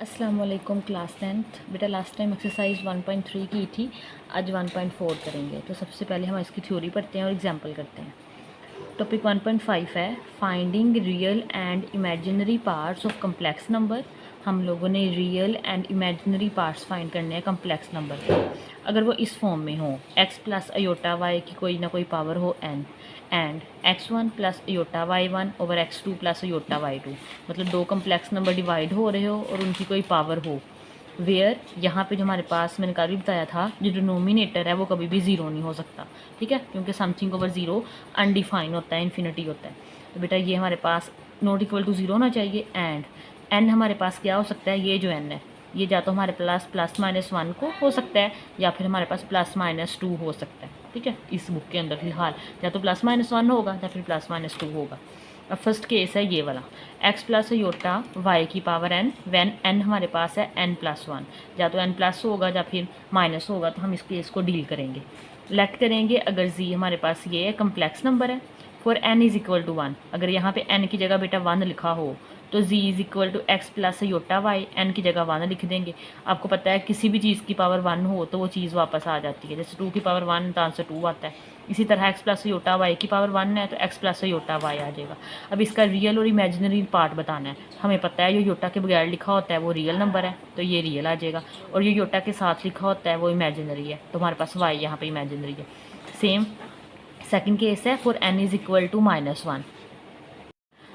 अस्सलाम वालेकुम class 10th। बेटा लास्ट टाइम एक्सरसाइज 1.3 की थी, आज 1.4 करेंगे। तो सबसे पहले हम इसकी थ्योरी पढ़ते हैं और एग्जांपल करते हैं। टॉपिक 1.5 है finding real and imaginary parts of complex number. हम लोगों ने real and imaginary parts find करने हैं कम्प्लेक्स नंबर के, अगर वो इस फॉर्म में हो x प्लस अयोटा y की कोई ना कोई पावर हो n and x1 plus iota y1 over x2 plus iota y2। मतलब दो कम्प्लेक्स नंबर डिवाइड हो रहे हो और उनकी कोई पावर हो वेयर यहाँ पे जो हमारे पास मैंने कल भी बताया था, जो डिनोमिनेटर है वो कभी भी ज़ीरो नहीं हो सकता, ठीक है, क्योंकि समथिंग ओवर ज़ीरो अनडिफाइन होता है, इन्फिनिटी होता है। तो बेटा ये हमारे पास नॉट इक्वल टू ज़ीरो होना चाहिए एंड एन हमारे पास क्या हो सकता है, ये जो एन है ये या तो हमारे पास प्लस माइनस वन को हो सकता है या फिर हमारे पास प्लस माइनस टू हो सकता है, ठीक है। इस बुक के अंदर फिलहाल या तो प्लस माइनस वन होगा या फिर प्लस माइनस टू होगा। अब फर्स्ट केस है ये वाला x प्लस योटा y की पावर n वैन n हमारे पास है n प्लस वन, या तो n प्लस होगा या फिर माइनस होगा। तो हम इस केस को डील करेंगे, लेट करेंगे। अगर z हमारे पास ये है कम्प्लेक्स नंबर है for n is equal to one, अगर यहाँ पे n की जगह बेटा वन लिखा हो तो z is equal to x plus iota y, n की जगह वन लिख देंगे। आपको पता है किसी भी चीज़ की पावर वन हो तो वो चीज़ वापस आ जाती है, जैसे टू की पावर वन तो आंसर टू आता है। इसी तरह x प्लस योटा वाई की पावर वन है तो x प्लस योटा वाई आ जाएगा। अब इसका रियल और इमेजिनरी पार्ट बताना है। हमें पता है ये योटा के बगैर लिखा होता है वो रियल नंबर है तो ये रियल आ जाएगा, और ये योटा के साथ लिखा होता है वो इमेजिनरी है तो हमारे पास y यहाँ पे इमेजिनरी है। सेम सेकंड केस है for n is equal to minus one,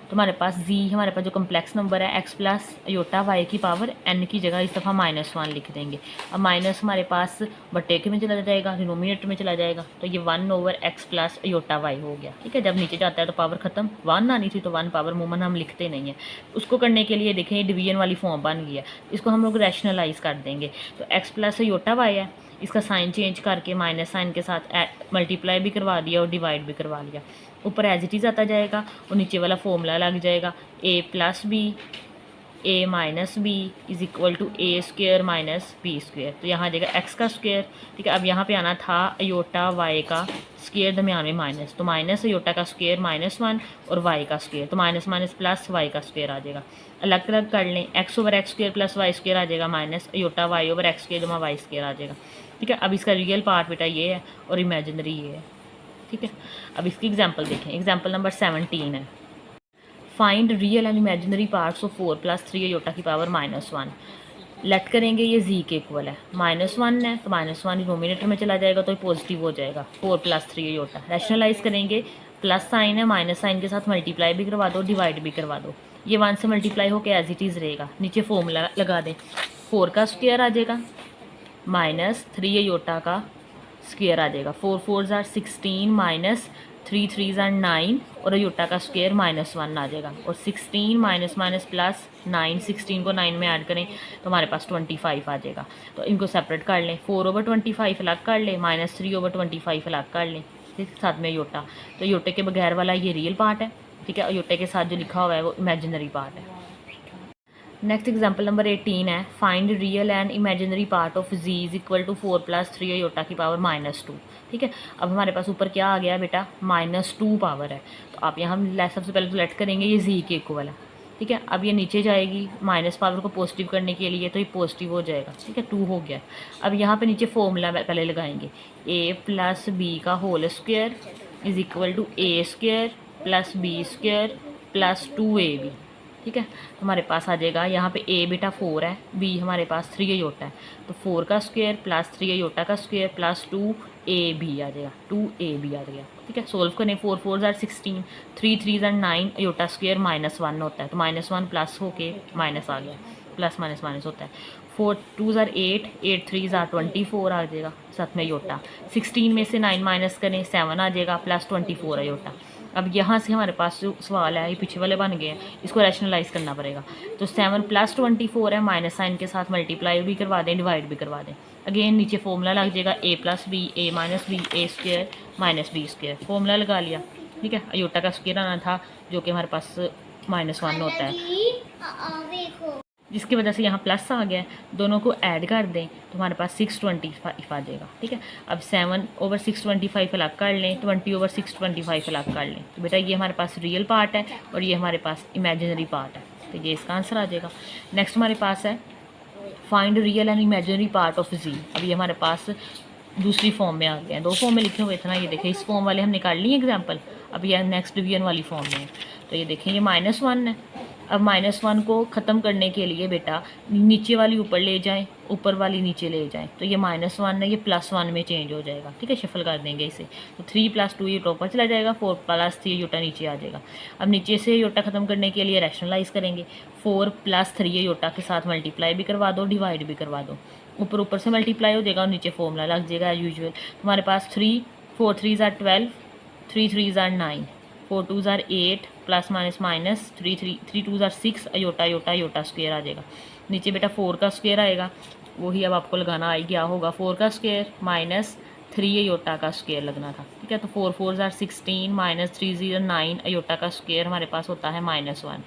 तो हमारे पास z हमारे पास जो कम्प्लेक्स नंबर है x प्लस योटा y की पावर n की जगह इस दफ़ा माइनस वन लिख देंगे। अब माइनस हमारे पास बटे के में चला जाएगा, डिनोमिनेटर में चला जाएगा, तो ये one over x plus iota y हो गया, ठीक है। जब नीचे जाता है तो पावर ख़त्म, वन आनी थी तो वन पावर मूमन हम लिखते नहीं है। उसको करने के लिए देखें डिवीजन वाली फॉर्म बन गई है, इसको हम लोग रैशनलाइज कर देंगे। तो x प्लस योटा y है, इसका साइन चेंज करके माइनस साइन के साथ मल्टीप्लाई भी करवा दिया और डिवाइड भी करवा लिया। ऊपर एज इट इज़ आता जाएगा और नीचे वाला फॉर्मूला लग जाएगा a plus B a minus B is equal to A square minus B square. तो यहाँ आ जाएगा x का स्क्वेयर, ठीक है। अब यहाँ पे आना था अयोटा y का स्क्वेयर दरमियान में माइनस, तो माइनस अयोटा का स्क्वेयर माइनस वन और y का स्क्वेयर, तो माइनस माइनस प्लस y का स्क्वेयर आ जाएगा। अलग अलग कर लें, x over X square plus Y square आ जाएगा minus iota y over X square जमा वाई स्क्वेयर आ जाएगा, ठीक है। अब इसका रियल पार्ट बेटा ये है और इमेजिनरी ये है, ठीक है। अब इसकी एग्जांपल देखें, एग्जांपल नंबर 17 है find real and imaginary parts of 4 plus 3 iota की पावर माइनस वन। लेट करेंगे ये z के इक्वल है, माइनस वन है तो माइनस वन डिनोमिनेटर में चला जाएगा तो पॉजिटिव हो जाएगा 4 प्लस 3 अयोटा। रैशनलाइज करेंगे, प्लस साइन है माइनस साइन के साथ मल्टीप्लाई भी करवा दो डिवाइड भी करवा दो, ये वन से मल्टीप्लाई होकर एज इट इज़ रहेगा। नीचे फॉर्मूला लगा दें, 4 का स्क्वायर आ जाएगा माइनस 3 अयोटा का स्क्वेयर आ जाएगा, 4 4 आर 16 माइनस 3 3 आर 9 और अयोटा का स्क्वेयर माइनस वन आ जाएगा, और 16 माइनस माइनस प्लस 9, 16 को 9 में ऐड करें तो हमारे पास 25 आ जाएगा। तो इनको सेपरेट कर लें, 4 ओवर 25 अलग कर लें, माइनस 3 ओवर 25 अलग कर लें, ठीक, साथ में अयोटा। तो अयोटे के बगैर वाला ये रियल पार्ट है, ठीक है, अयोटे के साथ जो लिखा हुआ है वो इमेजिनरी पार्ट है। नेक्स्ट एग्जाम्पल नंबर 18 है find real and imaginary part of z is equal to 4 plus 3 iota की पावर माइनस टू, ठीक है। अब हमारे पास ऊपर क्या आ गया बेटा, माइनस टू पावर है, तो आप यहाँ सबसे पहले तो लेट करेंगे ये z के इक्वल है, ठीक है। अब ये नीचे जाएगी माइनस पावर को पॉजिटिव करने के लिए तो ये पॉजिटिव हो जाएगा, ठीक है, 2 हो गया। अब यहाँ पे नीचे फॉर्मूला पहले लगाएंगे, a प्लस बी का whole square is equal to A square plus B square plus 2ab, ठीक है। हमारे पास आ जाएगा यहाँ पे a बेटा 4 है, b हमारे पास 3 अयोटा है, तो 4 का स्क्वायर प्लस 3 अयोटा का स्क्वायर प्लस 2ab आ जाएगा, 2ab आ जाएगा, ठीक है। सोल्व करें, 4 4 are 16, 3 3 are 9, iota square minus one होता है तो माइनस वन प्लस होके माइनस आ गया, प्लस माइनस माइनस होता है। 4 2 आर 8, 8 3 आर 24 आ जाएगा, साथ में अयोटा। 16 में से 9 माइनस करें 7 आ जाएगा प्लस 24 अयोटा। अब यहाँ से हमारे पास जो सवाल है ये पीछे वाले बन गए हैं, इसको रैशनलाइज करना पड़ेगा। तो 7 प्लस 24 है, माइनस साइन के साथ मल्टीप्लाई भी करवा दें डिवाइड भी करवा दें। अगेन नीचे फॉर्मूला लग जाएगा a plus B A minus B A square minus B square, formula लगा लिया, ठीक है। अयोटा का स्क्वायर आना था जो कि हमारे पास माइनस वन होता है, जिसकी वजह से यहाँ प्लस आ गया, दोनों को ऐड कर दें तो हमारे पास 625 आ जाएगा, ठीक है। अब 7 ओवर 625 अलग कर लें, 20 ओवर 625 अलग कर लें, तो बेटा ये हमारे पास रियल पार्ट है और ये हमारे पास इमेजिनरी पार्ट है, तो ये इसका आंसर आ जाएगा। नेक्स्ट हमारे पास है find real and imaginary part of Z. अब ये हमारे पास दूसरी फॉर्म में आ गया है, 2 फॉर्म में लिखे हुए थे ना, ये देखें इस फॉर्म वाले हम निकाल लिए एग्जाम्पल, अब ये नेक्स्ट डिवीजन वाली फॉर्म में है। तो ये देखें ये -1 है। अब -1 को ख़त्म करने के लिए बेटा नीचे वाली ऊपर ले जाएं, ऊपर वाली नीचे ले जाएं, तो ये -1 है, ये +1 में चेंज हो जाएगा। ठीक है, शफल कर देंगे इसे, तो 3 + 2 ये ऊपर चला जाएगा, 4 + 3 योटा नीचे आ जाएगा। अब नीचे से योटा ख़त्म करने के लिए रैशनलाइज करेंगे, 4 + 3 ये योटा के साथ मल्टीप्लाई भी करवा दो, डिवाइड भी करवा दो, ऊपर से मल्टीप्लाई हो जाएगा और नीचे फॉर्मूला लग जाएगा एज यूजुअल। तुम्हारे पास 3 4 3 = 12, 3 3 = 9, 4 2 = 8, plus minus minus 3 2 = 6, iota square आ जाएगा। नीचे बेटा 4 का स्क्वायर आएगा, वही अब आपको लगाना आई गया होगा, 4 का स्क्वायर -3 योटा का स्क्वायर लगना था। ठीक है, तो 4 4 = 16, -3 0 9, योटा का स्क्वायर हमारे पास होता है -1,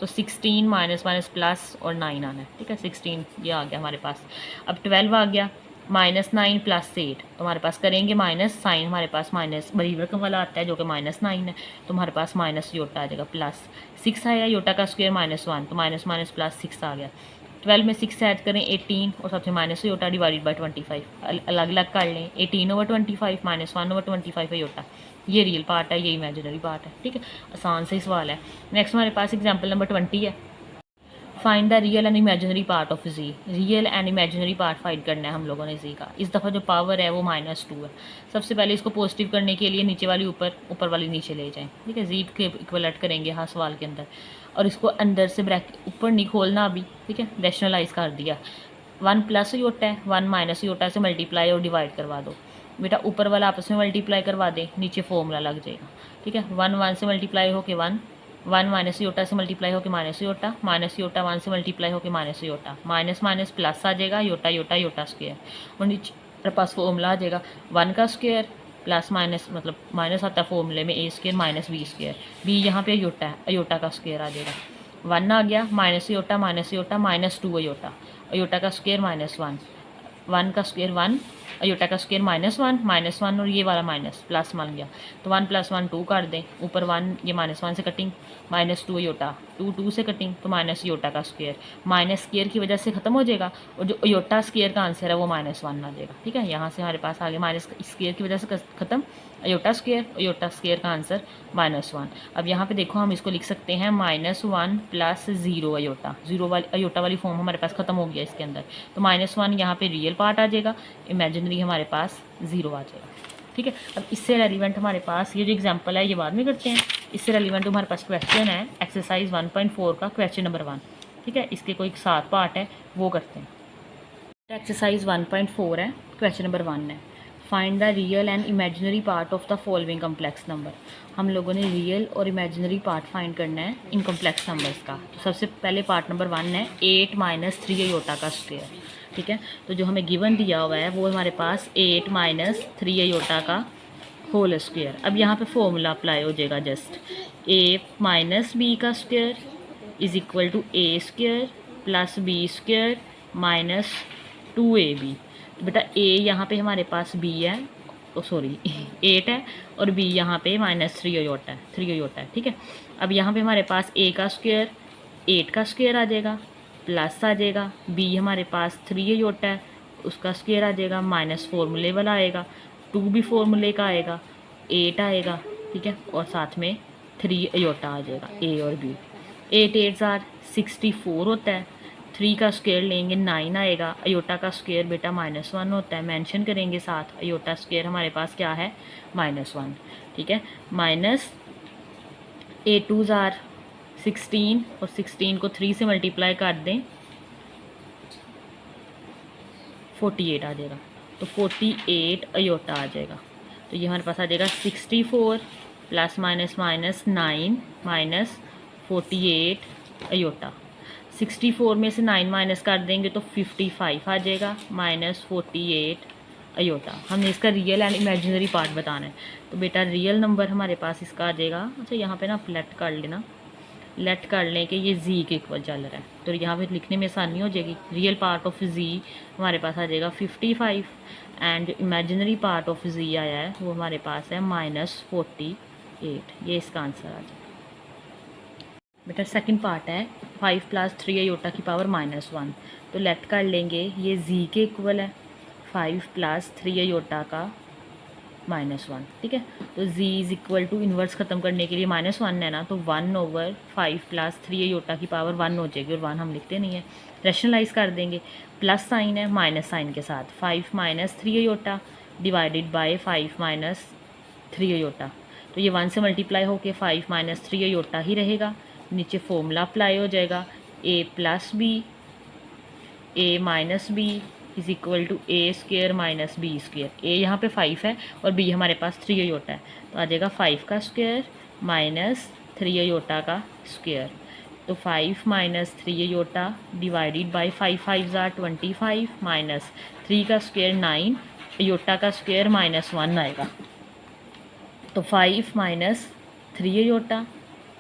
तो 16 माइनस प्लस और 9 आना है। ठीक है, 16 ये आ गया हमारे पास। अब 12 आ गया, -9 + 8, तो हमारे पास करेंगे माइनस साइन, हमारे पास माइनस बड़ी रकम वाला आता है जो कि -9 है, तो हमारे पास माइनस योटा आ जाएगा, प्लस 6 आया, योटा का स्क्वायर -1, तो माइनस प्लस 6 आ गया। 12 में 6 ऐड करें 18 और सबसे माइनस योटा डिवाइडेड बाई 25, अलग अलग कर लें, 18/25 -1/25 योटा। ये रियल पार्ट है, ये इमेजिनरी पार्ट है। ठीक है, आसान से ही सवाल है। नेक्स्ट हमारे पास एग्जाम्पल नंबर 20 है, find the real and imaginary part of z. Real and imaginary part find करना है हम लोगों ने जी का। इस दफ़ा जो पावर है वो -2 है। सबसे पहले इसको पॉजिटिव करने के लिए नीचे वाली ऊपर वाली नीचे ले जाएं। ठीक है, जी के इक्वलेट करेंगे हाँ सवाल के अंदर, और इसको अंदर से ब्रैकेट ऊपर नहीं खोलना अभी। ठीक है, रैशनलाइज कर दिया, 1 + योटा है, 1 - योटा से मल्टीप्लाई और डिवाइड करवा दो। बेटा ऊपर वाला आपस में मल्टीप्लाई करवा दें, नीचे फॉर्मूला लग जाएगा। ठीक है, 1 से मल्टीप्लाई होके 1 योटा से मल्टीप्लाई होकर योटा 1 से मल्टीप्लाई होकर योटा, माइनस प्लस आ जाएगा, योटा स्क्वायर, और नीचे मेरे पास फॉर्मूला आ जाएगा 1 का स्क्वायर प्लस माइनस, मतलब माइनस आता है फॉर्मूले में, a² - b², b यहाँ पे योटा है, योटा का स्क्वायर आ जाएगा। 1 आ गया, -योटा -2 योटा का स्क्वायर -1, 1 का स्क्वायर 1, योटा का स्क्वायर -1 और ये वाला माइनस प्लस बन गया, तो 1 + 1 2 कर दें, ऊपर 1 ये -1 से कटिंग, -2 योटा, 2 से कटिंग, तो माइनस योटा का स्क्वायर, माइनस स्क्वायर की वजह से ख़त्म हो जाएगा, और जो योटा स्क्वायर का आंसर है वो -1 आ जाएगा। ठीक है, यहाँ से हमारे पास आगे माइनस स्क्वायर की वजह से ख़त्म, योटा स्क्वायर का आंसर -1। अब यहाँ पे देखो हम इसको लिख सकते हैं -1 + 0 योटा वाली फॉर्म हमारे पास ख़त्म हो गया इसके अंदर, तो -1 यहाँ पे रियल पार्ट आ जाएगा, इमेजिनरी हमारे पास 0 आ जाएगा। ठीक है, अब इससे रेलिवेंट हमारे पास ये जो एग्जांपल है ये बाद में करते हैं। इससे रेलिवेंट हमारे पास क्वेश्चन है एक्सरसाइज 1.4 का क्वेश्चन नंबर 1। ठीक है, इसके कोई 7 पार्ट है वो करते हैं। एक्सरसाइज 1.4 है, क्वेश्चन नंबर 1 है, find the real and imaginary part of the following complex number. हम लोगों ने रियल और इमेजिनरी पार्ट फाइंड करना है इन कम्प्लेक्स नंबर्स का। तो सबसे पहले पार्ट नंबर 1 है 8 - 3 योटा का स्क्वायर। ठीक है, तो जो हमें गिवन दिया हुआ है वो हमारे पास 8 - 3 योटा का होल स्क्वायर। अब यहाँ पे फॉर्मूला अप्लाई हो जाएगा, जस्ट a - b का square is equal to a² + b² - 2ab। तो बेटा a यहाँ पे हमारे पास b है, तो सॉरी 8 है, और b यहाँ पे -3 योटा है। ठीक है, अब यहाँ पे हमारे पास a का स्क्वायर 8 का स्क्वायर आ जाएगा, प्लस आ जाएगा, b हमारे पास 3 योटा है, उसका स्क्वायर आ जाएगा, माइनस फॉर्मूले वाला आएगा, 2 भी फॉर्मूले का आएगा, 8 आएगा। ठीक है, और साथ में 3 योटा आ जाएगा, a और b। 8 8 = 64 होता है, 3 का स्क्वायर लेंगे 9 आएगा, अयोटा का स्क्वायर बेटा -1 होता है, मेंशन करेंगे साथ, अयोटा स्क्वायर हमारे पास क्या है -1। ठीक है, -8 2 = 16 और 16 को 3 से मल्टीप्लाई कर दें 48 आ जाएगा, तो 48 अयोटा आ जाएगा। तो ये हमारे पास आ जाएगा 64 ± -9 -48 अयोटा। 64 में से 9 माइनस कर देंगे तो 55 आ जाएगा, -48 अयोटा। हमने इसका रियल एंड इमेजिनरी पार्ट बताना है, तो बेटा रियल नंबर हमारे पास इसका आ जाएगा। अच्छा, यहाँ पे ना आप लेट कर लेना, लेट कर लें कि ये जी के इक्वल चल रहा है, तो यहाँ पे लिखने में आसानी हो जाएगी। रियल पार्ट ऑफ जी हमारे पास आ जाएगा 55, एंड इमेजिनरी पार्ट ऑफ जी आया है वो हमारे पास है -48। ये इसका आंसर आ जाएगा। बेटा सेकंड पार्ट है 5 + 3 अयोटा की पावर -1। तो लेट कर लेंगे ये z के इक्वल है 5 प्लस 3 अयोटा का -1, ठीक है। तो z is equal to inverse ख़त्म करने के लिए -1 है ना, तो 1/5 प्लस 3 अयोटा की पावर 1 हो जाएगी, और 1 हम लिखते नहीं है, रैशनलाइज कर देंगे। प्लस साइन है माइनस साइन के साथ, 5 - 3 अयोटा डिवाइडेड बाय 5 - 3 अयोटा, तो ये 1 से मल्टीप्लाई होके 5 - 3 अयोटा ही रहेगा। नीचे फॉर्मूला अप्लाई हो जाएगा, a + b a - b is equal to a square minus B square. a यहाँ पे 5 है और b हमारे पास 3 अयोटा है, तो आ जाएगा 5 का स्क्वायर माइनस 3 अयोटा का स्क्वायर। तो 5 - 3 अयोटा डिवाइडेड बाय 5 5 = 25 माइनस 3 का स्क्वायर 9 अयोटा का स्क्वायर -1 आएगा। तो 5 - 3 iota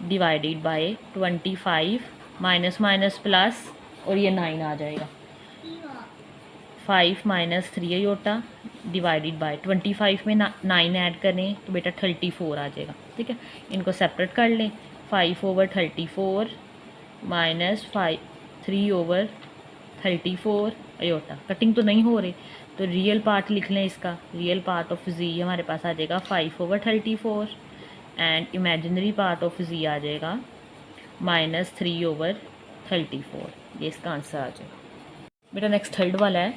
divided by 25 minus minus plus, और ये 9 आ जाएगा। 5 - 3 अयोटा डिवाइडेड बाय 25 में 9 ऐड करें तो बेटा 34 आ जाएगा, ठीक है। इनको सेपरेट कर लें, 5/34 माइनस 3/34 अयोटा। कटिंग तो नहीं हो रही, तो रियल पार्ट लिख लें इसका। रियल पार्ट ऑफ z हमारे पास आ जाएगा 5/34 and imaginary part of z आ जाएगा -3/34। ये इसका आंसर आ जाएगा। बेटा नेक्स्ट थर्ड वाला है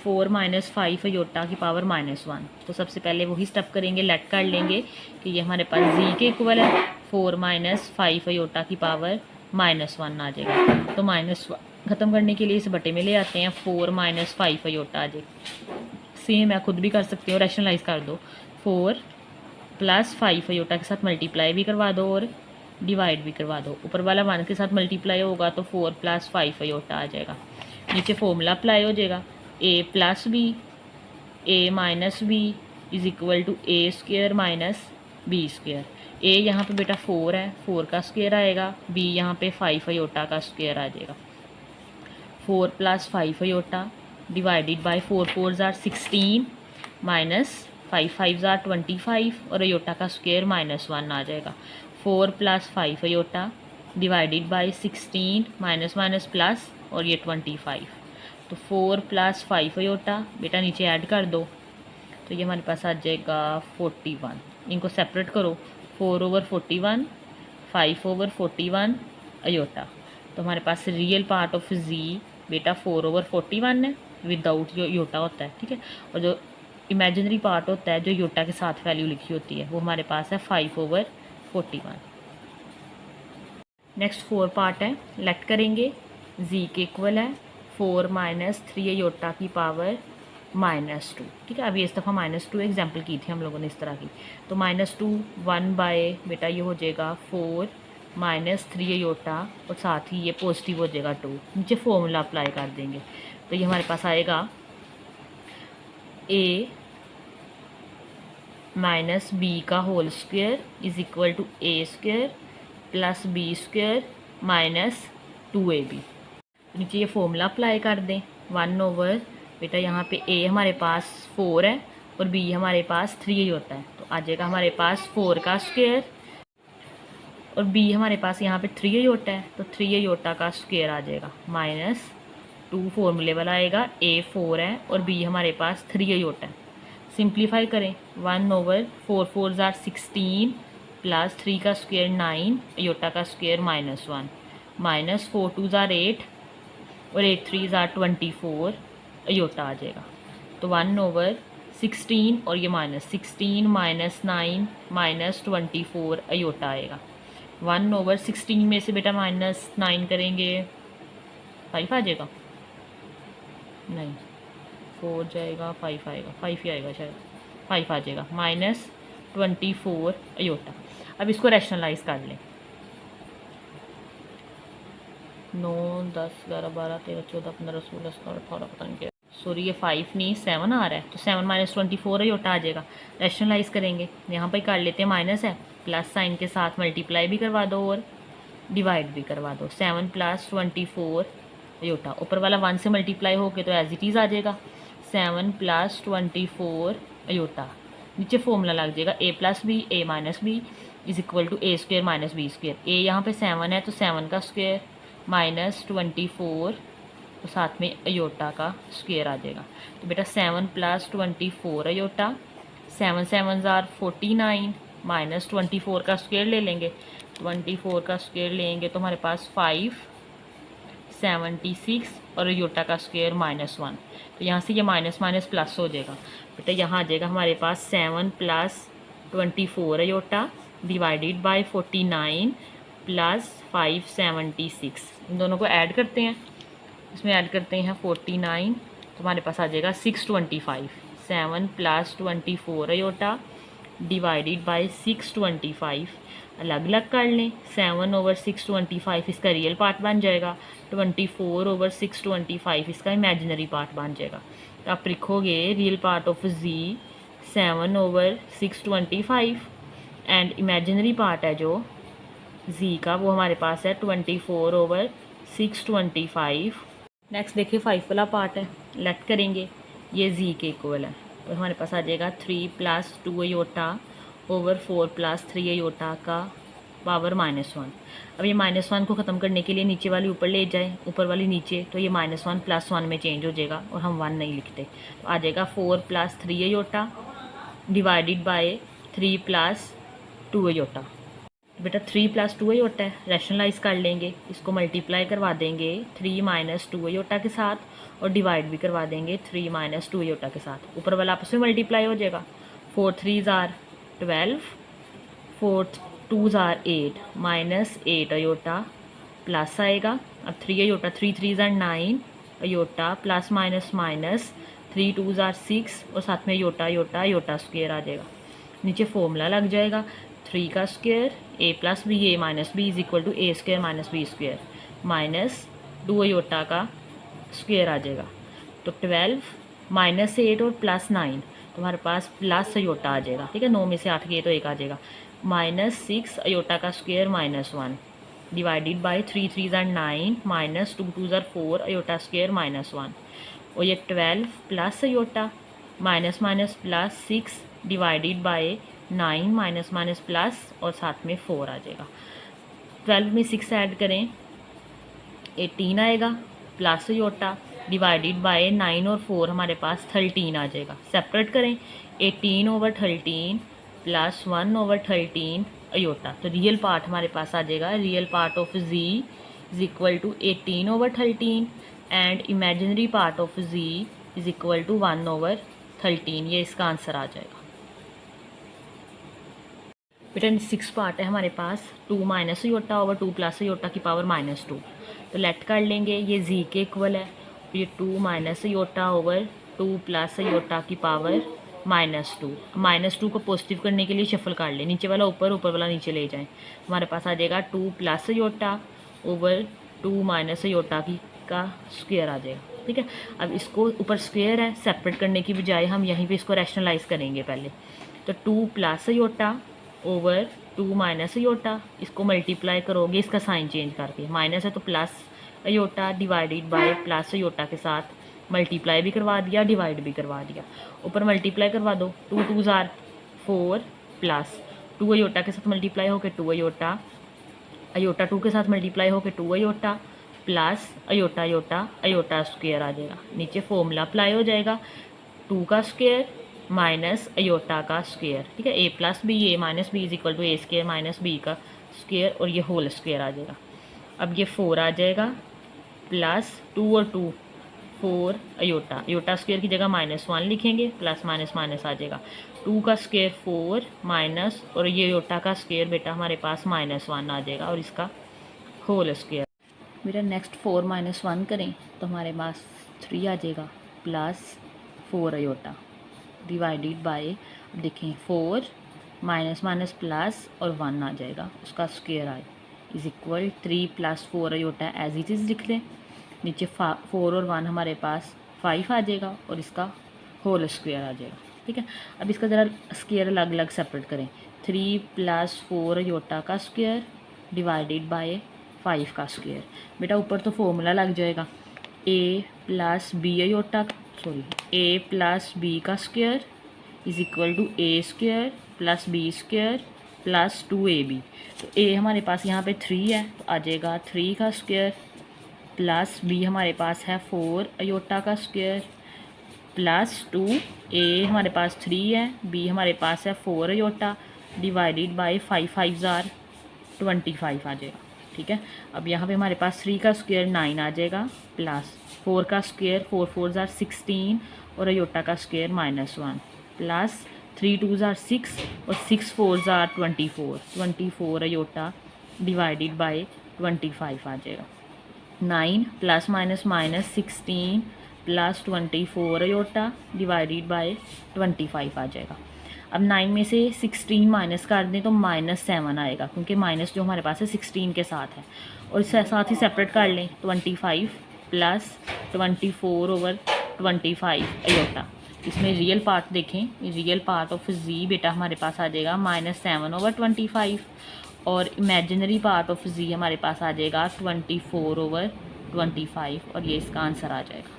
4 - 5 अयोटा की पावर -1। तो सबसे पहले वही स्टेप करेंगे, लेट कर लेंगे कि ये हमारे पास z के इक्वल है, 4 - 5 अयोटा की पावर -1 आ जाएगा। तो -1 ख़त्म करने के लिए इस बटे में ले आते हैं, 4 - 5 अयोटा आ जाएगा। सेम है, खुद भी कर सकते हो, रैशनलाइज कर दो। 4 + 5 अयोटा के साथ मल्टीप्लाई भी करवा दो और डिवाइड भी करवा दो। ऊपर वाला 1 के साथ मल्टीप्लाई होगा तो 4 + 5 अयोटा आ जाएगा। नीचे फॉर्मूला अप्लाई हो जाएगा, a + b a - b is equal to a square minus B square. a यहाँ पे बेटा 4 है, 4 का स्क्वायर आएगा, b यहाँ पे 5 अयोटा का स्क्वायर आ जाएगा। 4 + 5 अयोटा डिवाइडेड बाय 4 4 = 16 माइनस 5 5 = 25 और अयोटा का स्क्वायर -1 आ जाएगा। 4 + 5 iota divided by 16 minus minus plus और ये 25। तो 4 + 5 अयोटा बेटा नीचे ऐड कर दो, तो ये हमारे पास आ जाएगा 41। इनको सेपरेट करो, 4/41 5/41 अयोटा। तो हमारे पास रियल पार्ट ऑफ z बेटा 4/41 है, विदाउट जो योटा होता है, ठीक है। और जो इमेजिनरी पार्ट होता है जो योटा के साथ वैल्यू लिखी होती है वो हमारे पास है 5/41। नेक्स्ट 4 पार्ट है, लेट करेंगे, z के इक्वल है 4 - 3 अयोटा की पावर -2, ठीक है। अभी इस दफ़ा -2 एग्जाम्पल की थी हम लोगों ने इस तरह की। तो -2 1/ बेटा ये हो जाएगा 4 - 3 अयोटा और साथ ही ये पॉजिटिव हो जाएगा 2। नीचे फॉर्मूला अप्लाई कर देंगे, तो ये हमारे पास आएगा a - b का whole square is equal to a square + b square minus 2ab। नीचे ये फॉर्मूला अप्लाई कर दें, 1/ बेटा यहाँ पे a हमारे पास 4 है और b हमारे पास 3 होता है, तो आ जाएगा हमारे पास 4 का स्क्वायर और b हमारे पास यहाँ पे 3 होता है, तो 3 अयोटा का स्क्वायर आ जाएगा -2 फॉर्मूले वाला आएगा। a 4 है और b हमारे पास 3 होता है। सिंप्लीफाई करें, 1/4 4 = 16 + 3 का स्क्वायर 9 अयोटा का स्क्वायर -1 -4 2 = 8 और 8 3 = 24 अयोटा आ जाएगा। तो 1/16 और ये -16 -9 -24 अयोटा आएगा। 1/16 में से बेटा -9 करेंगे 5 आ जाएगा, नहीं 4 जाएगा 5 आएगा, 5 ही आएगा शायद, 5 आ जाएगा -24 अयोटा। अब इसको रैशनलाइज कर लें, 9 10 11 12 13 14 15 16 17 18 पता नहीं क्या, सॉरी ये 5 नहीं 7 आ रहा है, तो 7 - 24 अयोटा आ जाएगा। रैशनलाइज करेंगे, यहाँ पर कर लेते हैं, माइनस है, प्लस साइन के साथ मल्टीप्लाई भी करवा दो और डिवाइड भी करवा दो। 7 + 24 अयोटा, ऊपर वाला 1 से मल्टीप्लाई होके तो एज इट इज़ आ जाएगा 7 + 24 अयोटा। नीचे फॉर्मूला लग जाएगा a + b a - b is equal to a square minus B square. a यहाँ पे 7 है तो 7 का स्क्वायर -24 तो साथ में अयोटा का स्क्वायर आ जाएगा। तो बेटा 7 + 24 अयोटा, 7 7 ज़ार 49 माइनस 24 का स्क्वायर ले लेंगे, 24 का स्क्वायर लेंगे तो हमारे पास 576 और अयोटा का स्क्वायर -1। तो यहाँ से ये माइनस माइनस प्लस हो जाएगा। बेटा यहाँ आ जाएगा हमारे पास 7 + 24 अयोटा डिवाइडेड बाय 49 + 576। इन दोनों को ऐड करते हैं, इसमें ऐड करते हैं 49 तो हमारे पास आ जाएगा 625। 7 + 24 अयोटा डिवाइडेड बाय 625 अलग अलग कर लें। 7/625 इसका रियल पार्ट बन जाएगा, 24/625 इसका इमेजिनरी पार्ट बन जाएगा। तो आप लिखोगे real part of z 7/625 and imaginary part है जो जी का वो हमारे पास है 24/625। नेक्स्ट देखिए 5 वाला पार्ट है, लेट करेंगे ये जी के इक्वल है तो हमारे पास आ जाएगा 3 + 2 अयोटा ओवर 4 + 3 अयोटा का पावर -1। अब ये -1 को ख़त्म करने के लिए नीचे वाली ऊपर ले जाए, ऊपर वाली नीचे, तो ये -1 + 1 में चेंज हो जाएगा और हम 1 नहीं लिखते। तो आ जाएगा 4 + 3 अयोटा डिवाइडेड बाय 3 + 2 अयोटा। बेटा 3 + 2 अयोटा है, रैशनलाइज कर लेंगे, इसको मल्टीप्लाई करवा देंगे 3 - 2 अयोटा के साथ और डिवाइड भी करवा देंगे 3 - 2 अयोटा के साथ। ऊपर वाला आपस में मल्टीप्लाई हो जाएगा। 4 3 ज़ार 12, 4 2 ज़ार 8 -8 अयोटा प्लस आएगा। अब 3 अयोटा 3 3 ज़ार 9 अयोटा प्लस माइनस माइनस 3 2 ज़ार 6 और साथ में अयोटा अयोटा अयोटा स्क्वायर आ जाएगा। नीचे फॉर्मूला लग जाएगा 3 का square a + b a - b = a² - b² -2 iota का स्क्वायर आ जाएगा। तो 12 -8 और +9 तो हमारे पास प्लस अयोटा आ जाएगा। ठीक है, 9 में से 8 गए तो 1 आ जाएगा। -6 अयोटा का स्क्वायर -1 डिवाइडेड बाय 3 3 ज़ार 9 -2 2 ज़ार 4 अयोटा स्क्वायर -1 और ये 12 plus iota minus minus plus 6 divided by 9 minus minus plus और साथ में 4 आ जाएगा। 12 में 6 ऐड करें 18 आएगा प्लस अयोटा डिवाइडेड बाय 9 और 4 हमारे पास 13 आ जाएगा। सेपरेट करें 18/13 प्लस 1/13 अयोटा। तो रियल पार्ट हमारे पास आ जाएगा, real part of z is equal to 18/13 and imaginary part of z is equal to 1/13। ये इसका आंसर आ जाएगा। बेटा 6 पार्ट है हमारे पास 2 - अयोटा ओवर 2 + अयोटा की पावर -2। तो लेट कर लेंगे, ये जी के इक्वल है। ये 2 - अयोटा ओवर 2 + अयोटा की पावर -2। -2 को पॉजिटिव करने के लिए शफल कर लें, नीचे वाला ऊपर ऊपर वाला नीचे ले जाएं। हमारे पास आ जाएगा 2 + अयोटा ओवर 2 - अयोटा की का स्क्वायर आ जाएगा। ठीक है, अब इसको ऊपर स्क्वायर है, सेपरेट करने की बजाय हम यहीं पे इसको रैशनलाइज करेंगे पहले। तो 2 + अयोटा ओवर 2 - अयोटा, इसको मल्टीप्लाई करोगे इसका साइन चेंज करके, माइनस है तो plus iota divided bye plus iota के साथ मल्टीप्लाई भी करवा दिया, डिवाइड भी करवा दिया। ऊपर मल्टीप्लाई करवा दो, 2 2 ज़ार 4 प्लस 2 अयोटा के साथ मल्टीप्लाई होकर 2 अयोटा, अयोटा 2 के साथ मल्टीप्लाई होकर 2 aorta plus iota iota iota square आ जाएगा। नीचे फॉर्मूला अप्लाई हो जाएगा 2 का स्क्वायर माइनस अयोटा का स्क्वायर। ठीक है, a + b a - b = a² - b का स्क्वायर और ये होल स्क्वायर आ जाएगा। अब ये 4 आ जाएगा प्लस 2 और 2 4 अयोटा, अयोटा स्क्वायर की जगह -1 लिखेंगे, प्लस माइनस माइनस आ जाएगा। 2 का स्क्वायर 4 माइनस और ये अयोटा का स्क्वायर बेटा हमारे पास -1 आ जाएगा और इसका होल स्क्वायर। बेटा नेक्स्ट 4 - 1 करें तो हमारे पास 3 आ जाएगा प्लस 4 अयोटा डिवाइडेड बाय, देखें 4 माइनस माइनस प्लस और 1 आ जाएगा, उसका स्क्वायर आए is equal 3 + 4 iota as it is लिख लें। नीचे 4 और 1 हमारे पास 5 आ जाएगा और इसका होल स्क्वायर आ जाएगा। ठीक है, अब इसका ज़रा स्क्वायर अलग अलग सेपरेट करें। 3 + 4 अयोटा का स्क्वायर डिवाइडेड बाय 5 का स्क्वायर। बेटा ऊपर तो फॉर्मूला लग जाएगा a + b iota a + b का square is equal to a² + b² + 2ab। तो a हमारे पास यहाँ पे 3 है तो आ जाएगा 3 का स्क्वायर प्लस बी हमारे पास है 4 अयोटा का स्क्वायर प्लस 2 ए हमारे पास 3 है, बी हमारे पास है 4 अयोटा डिवाइडेड बाय 5 5 जार 25 आ जाएगा। ठीक है, अब यहाँ पे हमारे पास 3 का स्क्वायर 9 आ जाएगा प्लस 4 का स्क्वायर 4 4 जार 16 और अयोटा का स्क्वायर -1 प्लस 3 2 जार 6 और 6 4 जार 24 अयोटा डिवाइडेड बाय 25 आ जाएगा। 9 plus minus minus 16 plus 24 iota divided by 25 आ जाएगा। अब 9 में से 16 माइनस कर दें तो -7 आएगा, क्योंकि माइनस जो हमारे पास है 16 के साथ है, और इसके साथ ही सेपरेट कर लें 25 प्लस 24/25 अयोटा। इसमें रियल पार्ट देखें, रियल पार्ट ऑफ जी बेटा हमारे पास आ जाएगा -7/25 और इमेजिनरी पार्ट ऑफ जी हमारे पास आ जाएगा 24/25 और ये इसका आंसर आ जाएगा।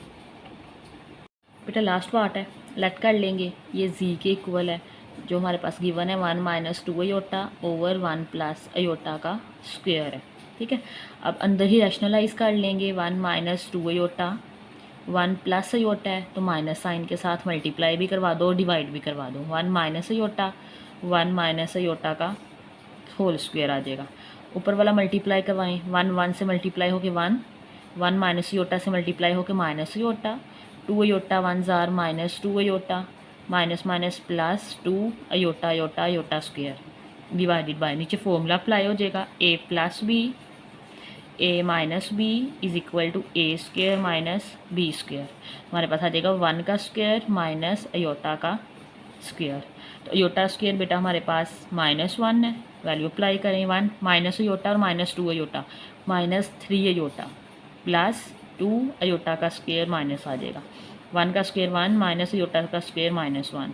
बेटा लास्ट पार्ट है, लेट कर लेंगे, ये जी के इक्वल है, जो हमारे पास गिवन है 1 - 2 अयोटा ओवर 1 प्लस अयोटा का स्क्वायर है। ठीक है, अब अंदर ही रैशनलाइज कर लेंगे, 1 - 2 अयोटा 1 प्लस अयोटा है तो माइनस साइन के साथ मल्टीप्लाई भी करवा दो और डिवाइड भी करवा दो। 1 माइनस अयोटा 1 माइनस अयोटा का होल स्क्वायर आ जाएगा। ऊपर वाला मल्टीप्लाई करवाएं, 1 1 से मल्टीप्लाई होके 1 1 माइनस अयोटा से मल्टीप्लाई होके माइनस अयोटा 2 अयोटा 1 जार -2 iota minus minus plus 2 iota iota iota square divided by, नीचे फॉर्मूला अप्लाई हो जाएगा a plus B a minus B is equal to A square minus B square. हमारे पास आ जाएगा 1 का स्क्वायर माइनस अयोटा का स्क्वायर। तो अयोटा स्क्वायर बेटा हमारे पास -1 है, वैल्यू अप्लाई करें 1 माइनस अयोटा और -2 अयोटा -3 अयोटा प्लस 2 अयोटा का स्क्वायर माइनस आ जाएगा। 1 का स्क्वायर 1 माइनस अयोटा का square -1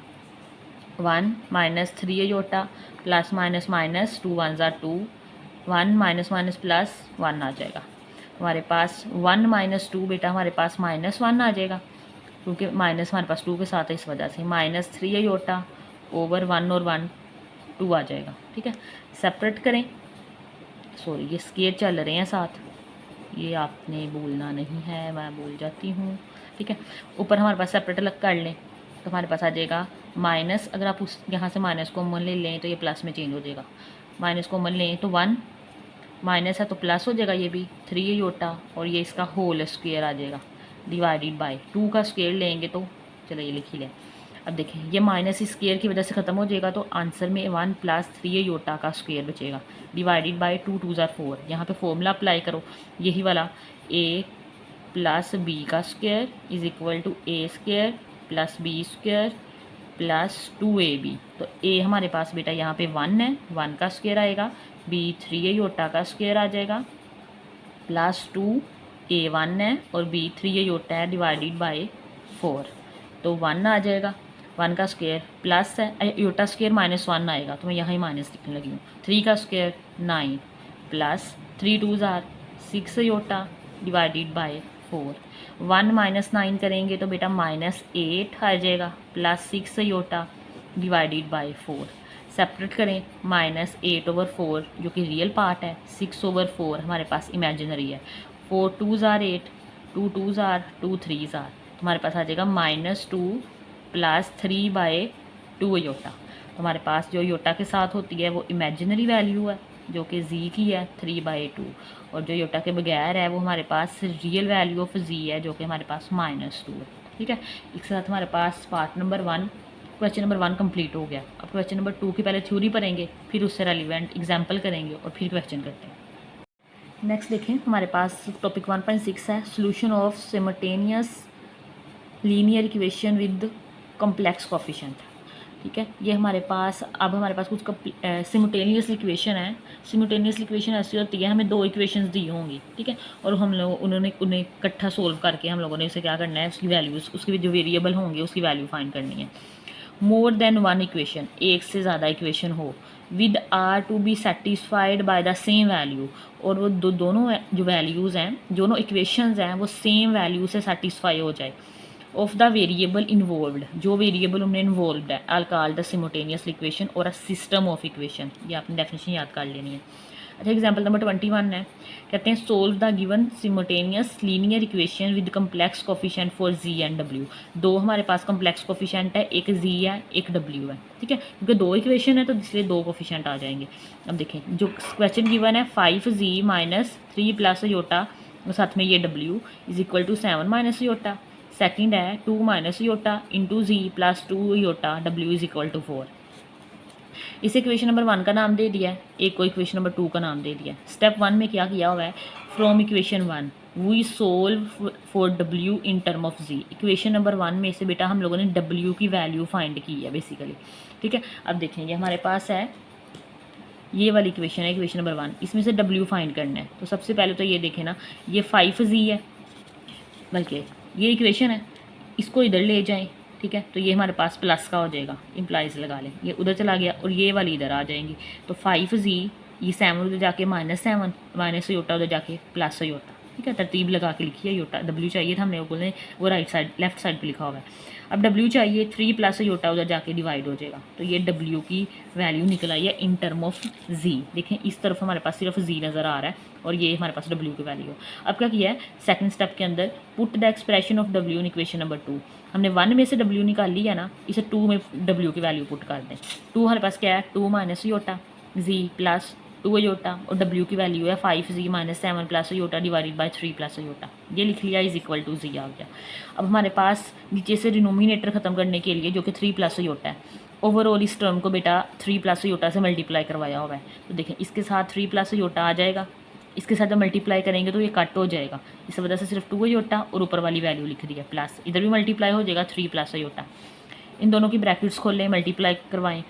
1 minus 3 iota plus minus minus 2 1 जार 2 1 माइनस माइनस प्लस 1 आ जाएगा। हमारे पास 1 माइनस 2 बेटा हमारे पास -1 आ जाएगा, क्योंकि माइनस हमारे पास 2 के साथ है, इस वजह से -3 अयोटा ओवर 1 और 1 2 आ जाएगा। ठीक है, सेपरेट करें, सॉरी ये स्क्वायर चल रहे हैं साथ, ये आपने बोलना नहीं है, मैं बोल जाती हूँ। ठीक है, ऊपर हमारे पास सेपरेट अलग कर लें तो हमारे पास आ जाएगा माइनस, अगर आप उस यहाँ से माइनस कॉमन ले लें तो ये प्लस में चेंज हो जाएगा। माइनस कॉमन लें तो 1 माइनस है तो प्लस हो जाएगा, ये भी 3 अयोटा और ये इसका होल स्क्वायर आ जाएगा डिवाइडेड बाय 2 का स्क्वायर लेंगे तो चलो ये लिख ही लें। अब देखें ये माइनस स्क्वायर की वजह से ख़त्म हो जाएगा, तो आंसर में 1 प्लस 3 अयोटा का स्क्वायर बचेगा डिवाइडेड बाय 2 2 जार 4। यहाँ पे फॉर्मूला अप्लाई करो, यही वाला a प्लस बी का square is equal to A square plus B square plus 2ab। तो a हमारे पास बेटा यहाँ पे 1 है, 1 का स्क्वायर आएगा, b 3 अयोटा का स्क्वायर आ जाएगा प्लस 2 a 1 है और b 3 अयोटा है डिवाइडेड बाय 4, तो 1 आ जाएगा। 1 का स्क्वायर प्लस है, अयोटा स्क्वायर -1 आएगा, तो मैं यहाँ ही माइनस लिखने लगी हूँ। 3 का स्क्वायर 9 प्लस 3 2 जार 6 अयोटा डिवाइडेड बाय 4। 1 माइनस 9 करेंगे तो बेटा -8 आ जाएगा plus 6 iota divided by 4। Separate करें, -8/4 जो कि रियल पार्ट है, 6/4 हमारे पास इमेजिनरी है। 4 2 जार 8 2 2 जार 2 3 जार, हमारे पास आ जाएगा -2 प्लस 3/2 अयोटा। तो हमारे पास जो अयोटा के साथ होती है वो इमेजिनरी वैल्यू है जो कि जी की है 3/2, और जो अयोटा के बगैर है वो हमारे पास रियल वैल्यू ऑफ जी है जो कि हमारे पास -2 है। ठीक है, इसके साथ हमारे पास part number 1 question number 1 complete हो गया। अब क्वेश्चन नंबर 2 की पहले थ्योरी पढ़ेंगे, फिर उससे रेलिवेंट एग्जाम्पल करेंगे और फिर क्वेश्चन करते हैं। नेक्स्ट देखें, हमारे पास टॉपिक 1.6 है, solution of simultaneous linear equation with complex coefficient. ठीक है, ये हमारे पास अब हमारे पास कुछ सिमल्टेनियस इक्वेशन है। सिमल्टेनियस इक्वेशन ऐसी होती है, हमें 2 इक्वेशंस दी होंगी, ठीक है, और हम लोग उन्हें इकट्ठा सोल्व करके हम लोगों ने इसे क्या करना है, उसकी वैल्यूज़, उसकी जो वेरिएबल होंगे उसकी वैल्यू फाइंड करनी है। मोर देन 1 इक्वेशन, एक से ज़्यादा इक्वेशन हो, with are to be satisfied by the same value, और वो दोनों जो वैल्यूज़ हैं, दोनों इक्वेशंस हैं वो सेम वैल्यू से सेटिस्फाई हो जाए, ऑफ द वेरिएबल इन्वॉल्व्ड, जो वेरिएबल उनमें इन्वॉल्व्ड है, I call the simultaneous equation और अ सिस्टम ऑफ इक्वेशन। ये आपने डेफिनेशन याद कर लेनी है। अच्छा एग्जाम्पल नंबर 21 है, कहते हैं solve the given simultaneous linear equation with complex coefficient for z and डब्ल्यू। दो हमारे पास कम्प्लेक्स कोफिशिएंट है, एक जी है एक डब्ल्यू है, ठीक है, क्योंकि दो इक्वेशन है तो इसलिए दो कोफिशिएंट आ जाएंगे। अब देखें जो क्वेश्चन गिवन है 5z माइनस 3 प्लस योटा और साथ में ये डब्ल्यू is equal to 7 minus iota. Second है 2 minus iota into z plus 2 iota डब्ल्यू इज इक्वल टू 4। इसे इक्वेशन नंबर 1 का नाम दे दिया है, एक को इक्वेशन नंबर 2 का नाम दे दिया है। स्टेप 1 में क्या किया हुआ है, from equation 1 we solve for डब्ल्यू in term of z. Equation number 1 में से बेटा हम लोगों ने डब्ल्यू की वैल्यू फाइंड की है बेसिकली, ठीक है। अब देखेंगे हमारे पास है ये वाली इक्वेशन है, इक्वेशन नंबर 1, इसमें से डब्ल्यू फाइंड करना है। तो सबसे पहले तो ये देखें ना, ये 5z है, बल्कि ये इक्वेशन है, इसको इधर ले जाएं, ठीक है, तो ये हमारे पास प्लस का हो जाएगा, इम्प्लाइज लगा लें, ये उधर चला गया और ये वाली इधर आ जाएंगी। तो 5z ये 7 उधर जाके -7 माइनस योटा उधर जाके प्लस योटा, ठीक है, तरतीब लगा के लिखी है। योटा डब्ल्यू चाहिए था हमने, वो बोले वो राइट साइड लेफ्ट साइड पे लिखा हुआ है। अब डब्ल्यू चाहिए 3 प्लस योटा उधर जाके डिवाइड हो जाएगा, तो ये डब्ल्यू की वैल्यू निकल आई है इन टर्म ऑफ जी। देखें इस तरफ हमारे पास सिर्फ जी नज़र आ रहा है और ये हमारे पास डब्ल्यू की वैल्यू। अब क्या किया है सेकंड स्टेप के अंदर, put the expression of W in equation number 2। हमने 1 में से डब्ल्यू निकाल लिया ना, इसे 2 में डब्ल्यू की वैल्यू पुट कर दें। 2 हमारे पास क्या है 2 माइनस योटा जी प्लस 2 योटा और डब्ल्यू की वैल्यू है 5z minus 7 plus Yotta divided by 3 plus Yotta, ये लिख लिया इज इक्वल टू जी आ गया। अब हमारे पास नीचे से डिनोमिनेटर खत्म करने के लिए जो कि 3 प्लस योटा है, ओवरऑल इस टर्म को बेटा 3 प्लस योटा से मल्टीप्लाई करवाया हुआ है। तो देखें इसके साथ 3 प्लस योटा आ जाएगा, इसके साथ जब मल्टीप्लाई करेंगे तो ये कट हो जाएगा, इस वजह से सिर्फ 2 योटा और ऊपर वाली वैल्यू लिख दी है प्लस, इधर भी मल्टीप्लाई हो जाएगा 3 प्लस योटा। इन दोनों की ब्रैकेट्स खोल लें, मल्टीप्लाई करवाएं,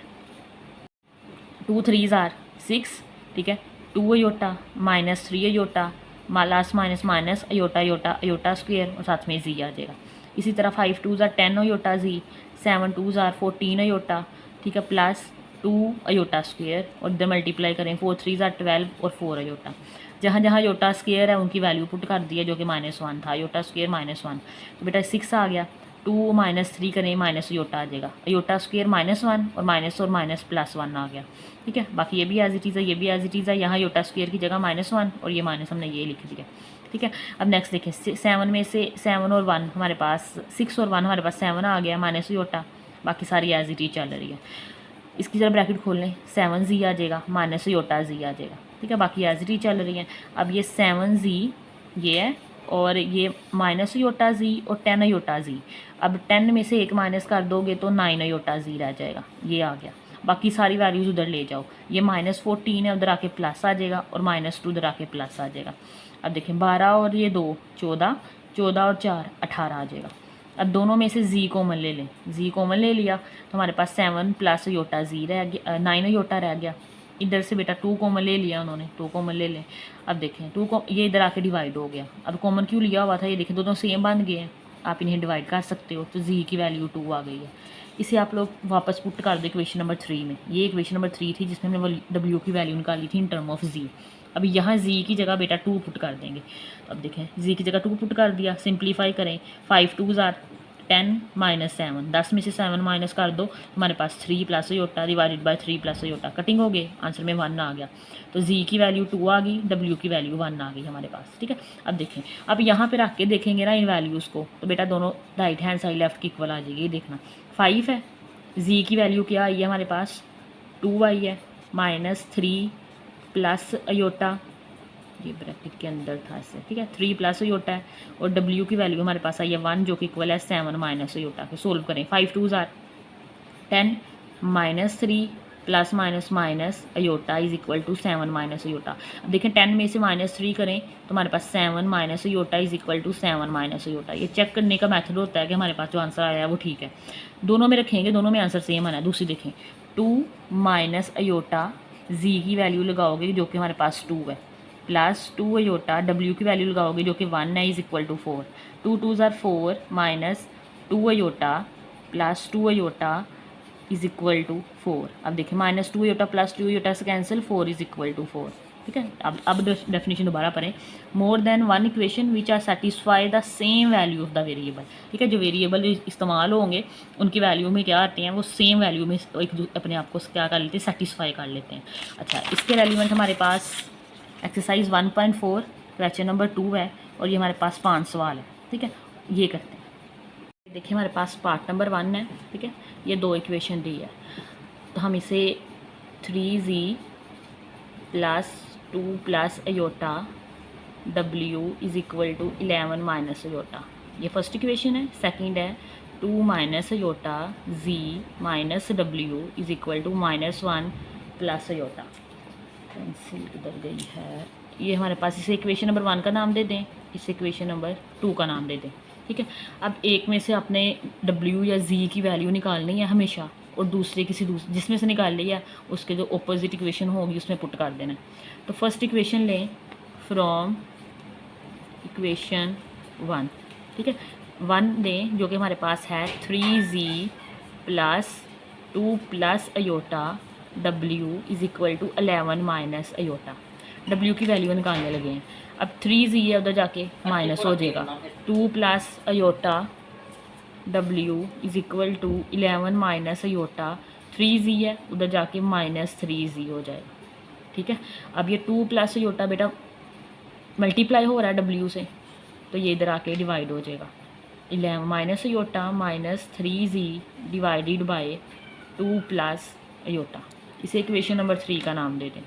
2 3s आर 6, ठीक है, 2 iota minus 3 iota last minus minus iota iota iota square और साथ में जी आ जाएगा। इसी तरह 5 2s आर 10 अयोटा जी, 7 2s आर 14 अयोटा, ठीक है, प्लस 2 अयोटा स्क्वेयर और इधर मल्टीप्लाई करें 4 3s आर 12 और 4 अयोटा। जहाँ जहाँ योटा स्क्वेयर है उनकी वैल्यू पुट कर दी है, जो कि -1 था, योटा स्क्वेयर -1, तो बेटा 6 आ गया। 2 माइनस 3 करें माइनस योटा आ जाएगा, योटा स्क्वेयर -1 और माइनस प्लस 1 आ गया, ठीक है। बाकी ये भी एज इट इज़ है, ये भी एज इट इज़ है, यहाँ योटा स्क्वेयर की जगह -1 और ये माइनस हमने ये लिख दिया, ठीक है। अब नेक्स्ट देखें 7 में से 7 और 1 हमारे पास 6 और 1 हमारे पास 7 आ गया माइनस योटा, बाकी सारी एज इट इज चल रही है। इसकी जरा ब्रैकेट खोल लें, 7z आ जाएगा माइनस योटा जी आ जाएगा, ठीक है, बाकी एज इट इज चल रही है। अब ये 7z ये है और ये माइनस योटा जी और 10 योटा जी। अब 10 में से एक माइनस कर दोगे तो 9 योटा जी रह जाएगा, ये आ गया। बाकी सारी वैल्यूज़ उधर ले जाओ, ये -14 है उधर आके प्लस आ जाएगा और -2 उधर आके प्लस आ जाएगा। अब देखें 12 और ये 2 14, 14 और 4 18 आ जाएगा। अब दोनों में से जी कॉमन ले लें, जी कॉमन ले लिया तो हमारे पास 7 प्लस योटा जी रह गया, 9 योटा रह गया। इधर से बेटा 2 कॉमन ले लिया उन्होंने, 2 कॉमन ले लें। अब देखें 2 ये इधर आके डिवाइड हो गया, अब कॉमन क्यों लिया हुआ था, ये देखें दोनों सेम बन गए हैं, आप इन्हें डिवाइड कर सकते हो, तो जी की वैल्यू 2 आ गई है। इसे आप लोग वापस पुट कर दो इक्वेशन नंबर 3 में, ये इक्वेशन नंबर 3 थी जिसमें हमने डब्ल्यू की वैल्यू निकाली थी इन टर्म ऑफ जी। अब यहाँ जी की जगह बेटा 2 पुट कर देंगे। अब देखें जी की जगह 2 पुट कर दिया, सिंप्लीफाई करें, 5 2s आर 10 माइनस 7, 10 में से 7 माइनस कर दो, हमारे पास 3 plus Yotta divided by 3 plus Yotta, cutting हो गए, आंसर में 1 आ गया। तो जी की वैल्यू 2 आ गई, डब्ल्यू की वैल्यू 1 आ गई हमारे पास, ठीक है। अब देखें, अब यहाँ पे रख के देखेंगे ना इन वैल्यूज़ को, तो बेटा दोनों राइट हैंड साइड लेफ्ट की इक्वल आ जाएगी। देखना 5 है, जी की वैल्यू क्या आई है हमारे पास 2 आई है, -3 प्लस अयोटा, ये ब्रैकेट के अंदर था इससे, ठीक है, 3 प्लस योटा है और डब्ल्यू की वैल्यू हमारे पास आई है 1 जो कि इक्वल है 7 माइनस योटा के। सोल्व करें, 5 2s are 10 -3 plus minus iota is equal to 7 minus iota. अब देखें 10 में से -3 करें तो हमारे पास 7 minus iota is equal to 7 minus iota. ये चेक करने का मेथड होता है कि हमारे पास जो आंसर आया है वो ठीक है, दोनों में रखेंगे, दोनों में आंसर सेम आना है। दूसरी देखें 2 माइनस अयोटा जी की वैल्यू लगाओगे जो कि हमारे पास 2 है, प्लस 2 अयोटा डब्ल्यू की वैल्यू लगाओगे जो कि 1 है, is equal to 4। 2 2s are 4 minus 2 aorta plus 2 iota is equal to 4। अब देखिए -2 अयोटा प्लस 2 अयोटा से कैंसिल, 4 इज इक्वल टू 4, ठीक है। अब डेफिनेशन दोबारा पढ़ें। More than one equation which are satisfy the same value of the variable. ठीक है, जो वेरिएबल इस्तेमाल होंगे उनकी वैल्यू में क्या आते हैं, वो सेम वैल्यू में अपने आप को क्या कर लेते हैं, सेटिस्फाई कर लेते हैं। अच्छा, इसके रेलिवेंट हमारे पास एक्सरसाइज 1.4 क्वेश्चन नंबर 2 है और ये हमारे पास 5 सवाल है। ठीक है, ये करते हैं। देखिए हमारे पास पार्ट नंबर 1 है। ठीक है, ये 2 इक्वेशन दी है, तो हम इसे 3z plus 2 plus iota w is equal to 11 minus iota, ये फर्स्ट इक्वेशन है। सेकंड है 2 minus iota z minus w is equal to -1 plus iota. Pencil किधर गई है, ये हमारे पास इसे इक्वेशन नंबर 1 का नाम दे दें, इसे इक्वेशन नंबर 2 का नाम दे दें। ठीक है, अब एक में से अपने w या z की वैल्यू निकालनी है हमेशा, और दूसरे जिसमें से निकाल लिया उसके जो ऑपोजिट इक्वेशन होगी उसमें पुट कर देना है। तो फर्स्ट इक्वेशन लें फ्रॉम इक्वेशन 1। ठीक है, 1 लें जो कि हमारे पास है 3z plus 2 plus iota w is equal to 11 minus iota. w की वैल्यू निकालने लगे हैं। अब 3z है, उधर जाके माइनस हो जाएगा, 2 plus iota w is equal to 11 minus iota 3z है, उधर जाके -3z हो जाएगा। ठीक है, अब ये 2 प्लस अयोटा बेटा मल्टीप्लाई हो रहा है w से, तो ये इधर आके डिवाइड हो जाएगा। 11 minus iota -3z divided by 2 plus aorta. इसे इक्वेशन नंबर 3 का नाम दे दें,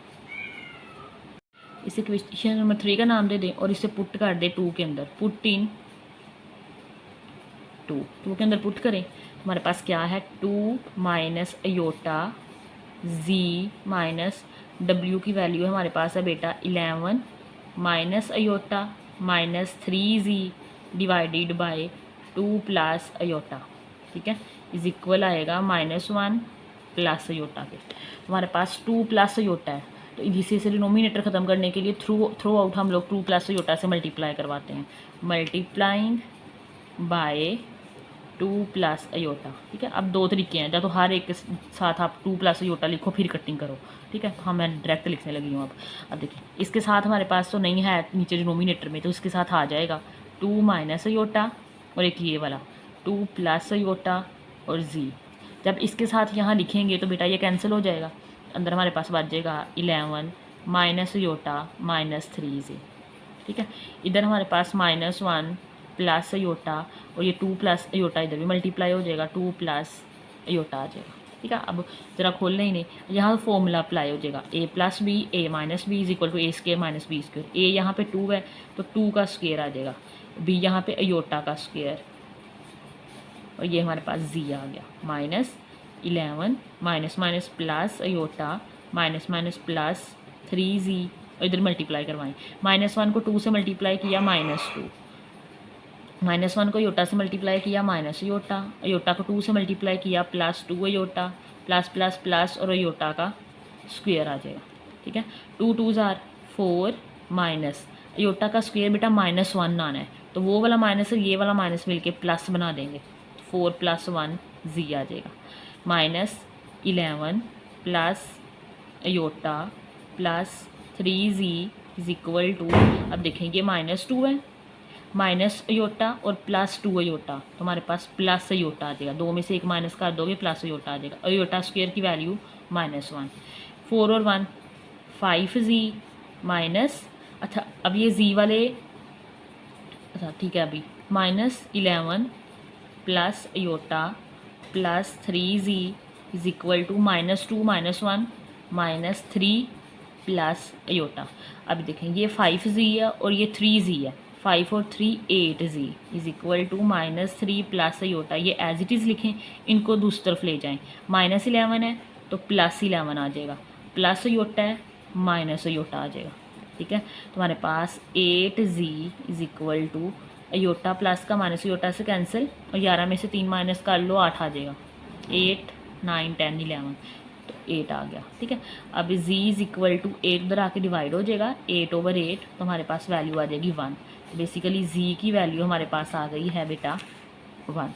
इसे इक्वेशन नंबर 3 का नाम दे दें और इसे पुट कर दें 2 के अंदर, पुट इन 2 के अंदर पुट करें। हमारे पास क्या है 2 minus iota z minus w की वैल्यू है हमारे पास है बेटा 11 minus iota -3z divided by 2 plus iota. ठीक है, इज इक्वल आएगा -1 प्लस अयोटा के। हमारे पास 2 प्लस अयोटा है, तो इसी से डिनोमिनेटर ख़त्म करने के लिए थ्रू आउट हम लोग 2 प्लस अयोटा से मल्टीप्लाई करवाते हैं, मल्टीप्लाइंग बाय 2 प्लस अयोटा। ठीक है, अब 2 तरीके हैं, या तो हर एक के साथ आप 2 प्लस अयोटा लिखो फिर कटिंग करो। ठीक है, तो मैं डायरेक्ट लिखने लगी हूँ। अब देखिए इसके साथ हमारे पास तो नहीं है नीचे डिनोमिनेटर में, तो इसके साथ आ जाएगा 2 माइनस अयोटा और एक ये वाला 2 प्लस अयोटा और z। जब इसके साथ यहाँ लिखेंगे तो बेटा ये कैंसिल हो जाएगा, अंदर हमारे पास बच जाएगा 11 माइनस अयोटा -3z। ठीक है, इधर हमारे पास -1 प्लस अयोटा और ये 2 प्लस अयोटा इधर भी मल्टीप्लाई हो जाएगा, 2 प्लस अयोटा आ जाएगा। ठीक है, अब ज़रा खोलना ही नहीं, यहाँ फॉर्मूला अप्लाई हो जाएगा a plus B a minus B is equal to a square minus B square. a यहाँ पे 2 है तो 2 का स्क्र आ जाएगा, b यहाँ पे अयोटा का स्क्र, और ये हमारे पास z आ गया -11 minus minus plus iota minus minus plus 3z, और इधर मल्टीप्लाई करवाएं। -1 को 2 से मल्टीप्लाई किया -2, -1 को अयोटा से मल्टीप्लाई किया माइनस अयोटा, अयोटा को 2 से मल्टीप्लाई किया +2 अयोटा, प्लस प्लस प्लस और अयोटा का स्क्वायर आ जाएगा। ठीक है, 2 2s आर 4 माइनस अयोटा का स्क्वायर बेटा -1 आना है, तो वो वाला माइनस और ये वाला माइनस मिलके प्लस बना देंगे, 4 + 1 z आ जाएगा, -11 plus iota plus 3z is equal to, अब देखेंगे -2 है माइनस अयोटा और +2 अयोटा, तो हमारे पास प्लस अयोटा आ जाएगा, 2 में से 1 माइनस कर दोगे प्लस अयोटा आ जाएगा। अयोटा स्क्वायर की वैल्यू -1, 4 और 1 5z माइनस, अच्छा अब ये z वाले, अच्छा ठीक है, अभी -11 plus iota plus 3z is equal to -2 -1 -3 plus iota. अभी देखें ये 5z है और ये 3z है, 5 और 3 8z is equal to -3 plus iota, ये एज इट इज़ लिखें, इनको दूसरी तरफ ले जाएं, -11 है तो +11 आ जाएगा, प्लस अयोटा है माइनस अयोटा आ जाएगा। ठीक है, तो हमारे पास 8z is equal to aorta plus का माइनस अयोटा से कैंसिल, और 11 में से 3 माइनस कर लो 8 आ जाएगा, 8 9 10 11 तो 8 आ गया। ठीक है, अब z इज इक्वल टू 8 उधर आके डिवाइड हो जाएगा, 8/8 तो हमारे पास वैल्यू आ जाएगी 1। तो बेसिकली z की वैल्यू हमारे पास आ गई है बेटा 1।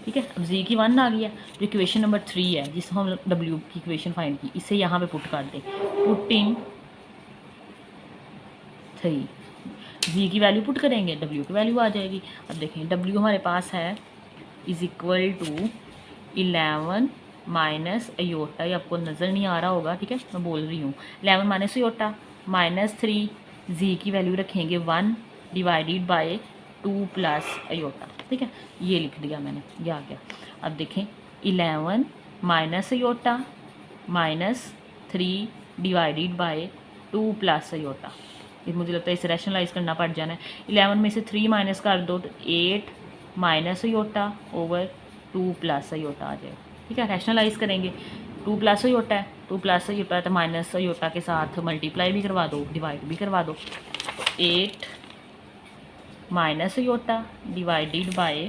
ठीक है, अब z की 1 आ गई है, जो इक्वेशन नंबर 3 है जिसको हम w की इक्वेशन फाइंड की, इसे यहाँ पे पुट कर दें, पुट इन 3। जी की वैल्यू पुट करेंगे, डब्ल्यू की वैल्यू आ जाएगी। अब देखें डब्ल्यू हमारे पास है is equal to 11 minus iota, ये आपको नज़र नहीं आ रहा होगा, ठीक है, मैं बोल रही हूँ 11 माइनस अयोटा माइनस 3, जी की वैल्यू रखेंगे 1 डिवाइडेड बाय 2 प्लस अयोटा, ठीक है, ये लिख दिया मैंने, ये आ गया। अब देखें 11 minus iota minus 3 divided by 2 plus iota, ये मुझे लगता है इसे रैशनलाइज करना पड़ जाना है। 11 में से 3 माइनस कर दो तो 8 minus iota over 2 plus iota आ जाएगा, ठीक है, रैशनलाइज करेंगे। 2 प्लस अयोटा है, 2 प्लस अयोटा है तो माइनस अयोटा के साथ मल्टीप्लाई भी करवा दो, डिवाइड भी करवा दो। 8 minus aorta divided by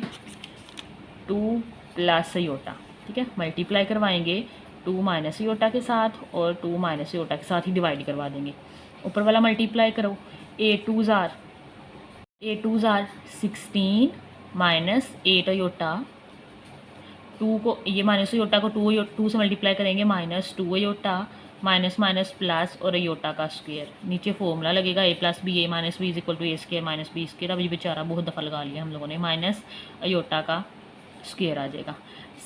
2 plus iota, ठीक है, मल्टीप्लाई करवाएंगे 2 माइनस अयोटा के साथ और 2 माइनस अयोटा के साथ ही डिवाइड करवा देंगे। ऊपर वाला मल्टीप्लाई करो, 8 2 ज़ार 16 माइनस 8 अयोटा, 2 को ये माइनस अयोटा को 2 से मल्टीप्लाई करेंगे minus 2 iota minus minus plus और अयोटा का स्क्वायर, नीचे फॉर्मूला लगेगा a plus B A minus B is equal to A square minus B square. अब ये बेचारा बहुत दफ़ा लगा लिया हम लोगों ने, माइनस अयोटा का स्क्वायर आ जाएगा,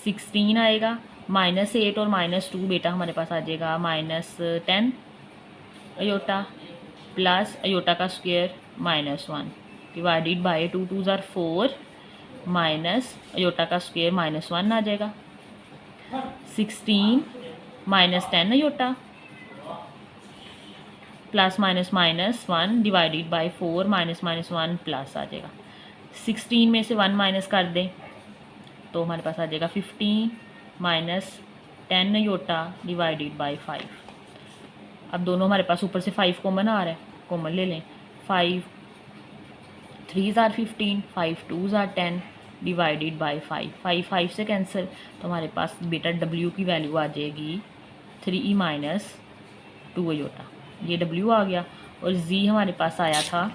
16 आएगा माइनस 8 और माइनस 2 बेटा हमारे पास आ जाएगा माइनस 10 अयोटा प्लस अयोटा का स्क्वायर माइनस 1 डिवाइडेड बाय 2 2 ज़ार 4 माइनस अयोटा का स्क्वायर माइनस 1 आ जाएगा, 16 minus 10 iota plus minus minus 1 divided by 4 minus minus 1 plus आ जाएगा। 16 में से 1 माइनस कर दें तो हमारे पास आ जाएगा 15 माइनस 10 अयोटा डिवाइडेड बाय 5। अब दोनों हमारे पास ऊपर से 5 कॉमन आ रहा है, कॉमन ले लें, 5 3 ज़ार 15 5 2 ज़ार 10 डिवाइडेड बाय 5 5 से कैंसिल, तो हमारे पास बेटा W की वैल्यू आ जाएगी 3 माइनस 2 अयोटा, ये W आ गया, और Z हमारे पास आया था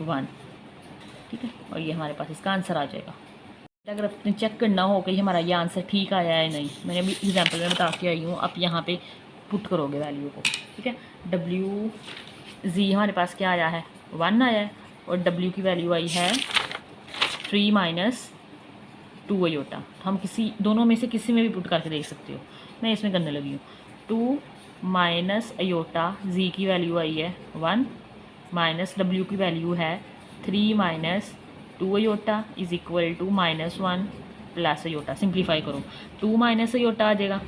1, ठीक है, और ये हमारे पास इसका आंसर आ जाएगा। अगर आपने चेक करना हो कि हमारा ये आंसर ठीक आया है नहीं, मैंने अभी एग्जांपल में बता के आई हूँ, आप यहाँ पे पुट करोगे वैल्यू को, ठीक है। Z हमारे पास क्या आया है 1 आया है, और W की वैल्यू आई है 3 माइनस 2 अयोटा, तो हम किसी दोनों में से किसी में भी पुट करके देख सकते हो, मैं इसमें करने लगी हूँ। 2 माइनस अयोटा, Z की वैल्यू आई है 1 माइनस W की वैल्यू है 3 minus 2 iota is equal to minus 1 plus iota. Simplify करो, 2 माइनस अयोटा आ जाएगा,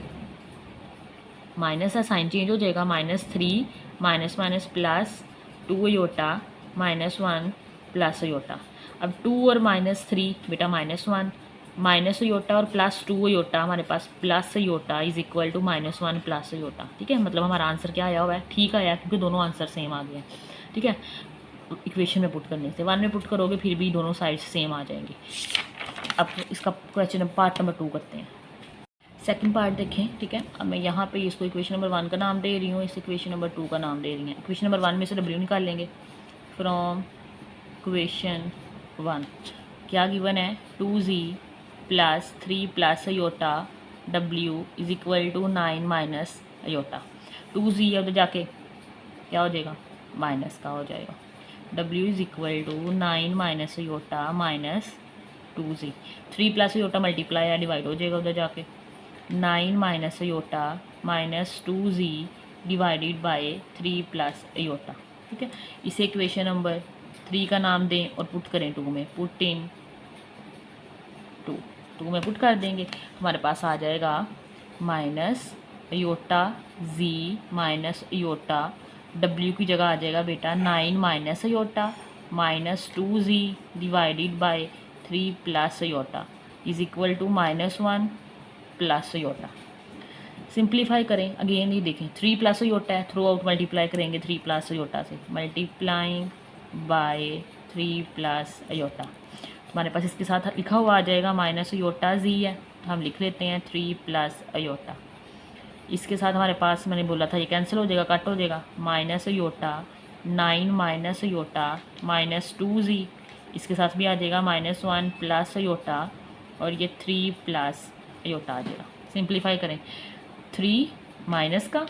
माइनस का साइन चेंज हो जाएगा, minus 3 minus minus plus 2 iota minus 1 plus iota. अब 2 और माइनस 3 बेटा माइनस 1 माइनस अयोटा और प्लस 2 अयोटा, हमारे पास plus iota is equal to minus 1 plus iota, ठीक है, मतलब हमारा आंसर क्या आया हुआ है, ठीक आया, क्योंकि दोनों आंसर सेम आ गए हैं, ठीक है। इक्वेशन में पुट करने से 1 में पुट करोगे फिर भी दोनों साइड सेम आ जाएंगी। अब इसका क्वेश्चन पार्ट नंबर 2 करते हैं। सेकंड पार्ट देखें, ठीक है। अब मैं यहाँ पे इसको इक्वेशन नंबर 1 का नाम दे रही हूँ, इस इक्वेशन नंबर 2 का नाम दे रही हैं। इक्वेशन नंबर 1 में से W निकाल लेंगे फ्रॉम इक्वेशन 1। क्या गिवन है 2Z plus 3 plus iota W is equal to 9 minus iota. 2Z अब जाके क्या हो जाएगा, माइनस का हो जाएगा, W is equal to 9 minus iota minus 2Z। 3 plus iota multiply या डिवाइड हो जाएगा उधर जाके, 9 minus iota minus 2Z divided by 3 plus iota, ठीक है। इसे इक्वेशन नंबर 3 का नाम दें और पुट करें 2 में, पुट इन 2 में पुट कर देंगे, हमारे पास आ जाएगा minus iota Z minus iota, W की जगह आ जाएगा बेटा 9 minus iota minus 2Z divided by 3 plus iota is equal to minus 1 plus iota. Simplify करें, अगेन ये देखें 3 प्लस अयोटा है, थ्रू आउट मल्टीप्लाई करेंगे 3 प्लस अयोटा से, मल्टीप्लाइंग बाय 3 प्लस अयोटा, हमारे पास इसके साथ लिखा हुआ आ जाएगा माइनस अयोटा Z है, तो हम लिख लेते हैं 3 प्लस अयोटा। इसके साथ हमारे पास मैंने बोला था ये कैंसिल हो जाएगा, कट हो जाएगा, minus aorta 9 minus iota minus 2Z, इसके साथ भी आ जाएगा माइनस 1 प्लस अयोटा, और ये 3 प्लस अयोटा आ जाएगा। सिंप्लीफाई करें, 3 माइनस का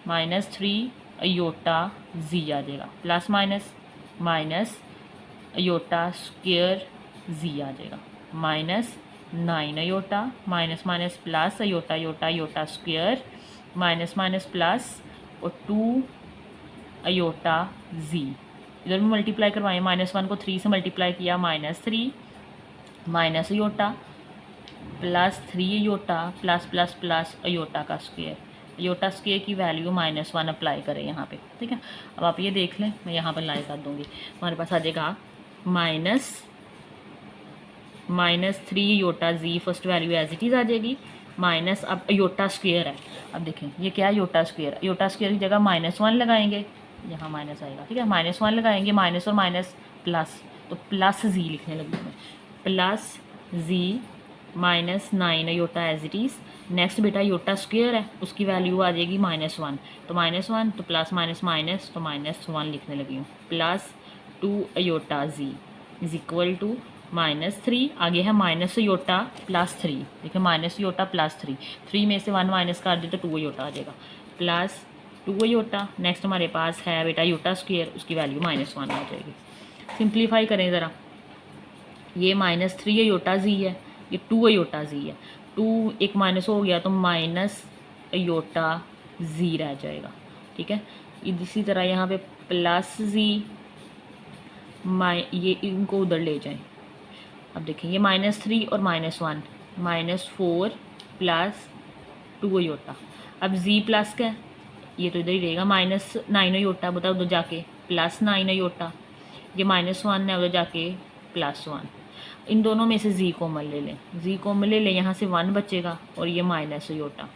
माइनस 3 अयोटा जी आ जाएगा, plus minus minus iota square Z आ जाएगा, minus 9 iota minus minus plus iota iota iota square minus minus plus और 2 अयोटा जी। इधर भी मल्टीप्लाई करवाएं, -1 को 3 से मल्टीप्लाई किया, -3 minus iota plus 3 iota plus plus plus iota का स्क्वायर। अयोटा स्क्वायर की वैल्यू -1 अप्लाई करें यहाँ पे, ठीक है। अब आप ये देख लें, मैं यहाँ पर लाई कर दूँगी, हमारे पास आ जाएगा -3 iota Z, first value as it is आ जाएगी, माइनस अब अयोटा स्क्वायर है। अब देखें ये क्या है, अयोटा स्क्वायर, अयोटा स्क्वायर की जगह -1 लगाएंगे, यहाँ माइनस आएगा, ठीक है, -1 लगाएंगे, माइनस और माइनस प्लस, तो प्लस जी लिखने लगी मैं, plus z -9 iota as it is. Next बेटा अयोटा स्क्वायर है, उसकी वैल्यू आ जाएगी -1, तो -1 तो प्लस माइनस माइनस तो -1 लिखने लगी हूँ, plus 2 iota z is equal to -3, आगे है माइनस अयोटा प्लस 3, देखिए माइनस अयोटा प्लस 3 में से 1 माइनस कर दे तो 2 अयोटा आ जाएगा, प्लस 2 अयोटा। नेक्स्ट हमारे पास है बेटा अयोटा स्क्वायर, उसकी वैल्यू -1 आ जाएगी। सिंप्लीफाई करें ज़रा, ये -3 अयोटा जी है, ये 2 अयोटा जी है, 2 एक माइनस हो गया तो माइनस अयोटा जी रह जाएगा, ठीक है। इसी तरह यहाँ पे प्लस जी, ये इनको उधर ले जाएं। अब देखिए ये -3 और -1, -4 प्लस 2 अयोटा, अब जी प्लस का ये तो इधर ही रहेगा, -9 अयोटा, बताओ उधर जाके +9 अयोटा, ये -1 है उधर जाके +1, इन दोनों में से जी कॉमन ले लें, जी कॉमन ले लें, यहाँ से 1 बचेगा और ये माइनस अयोटा,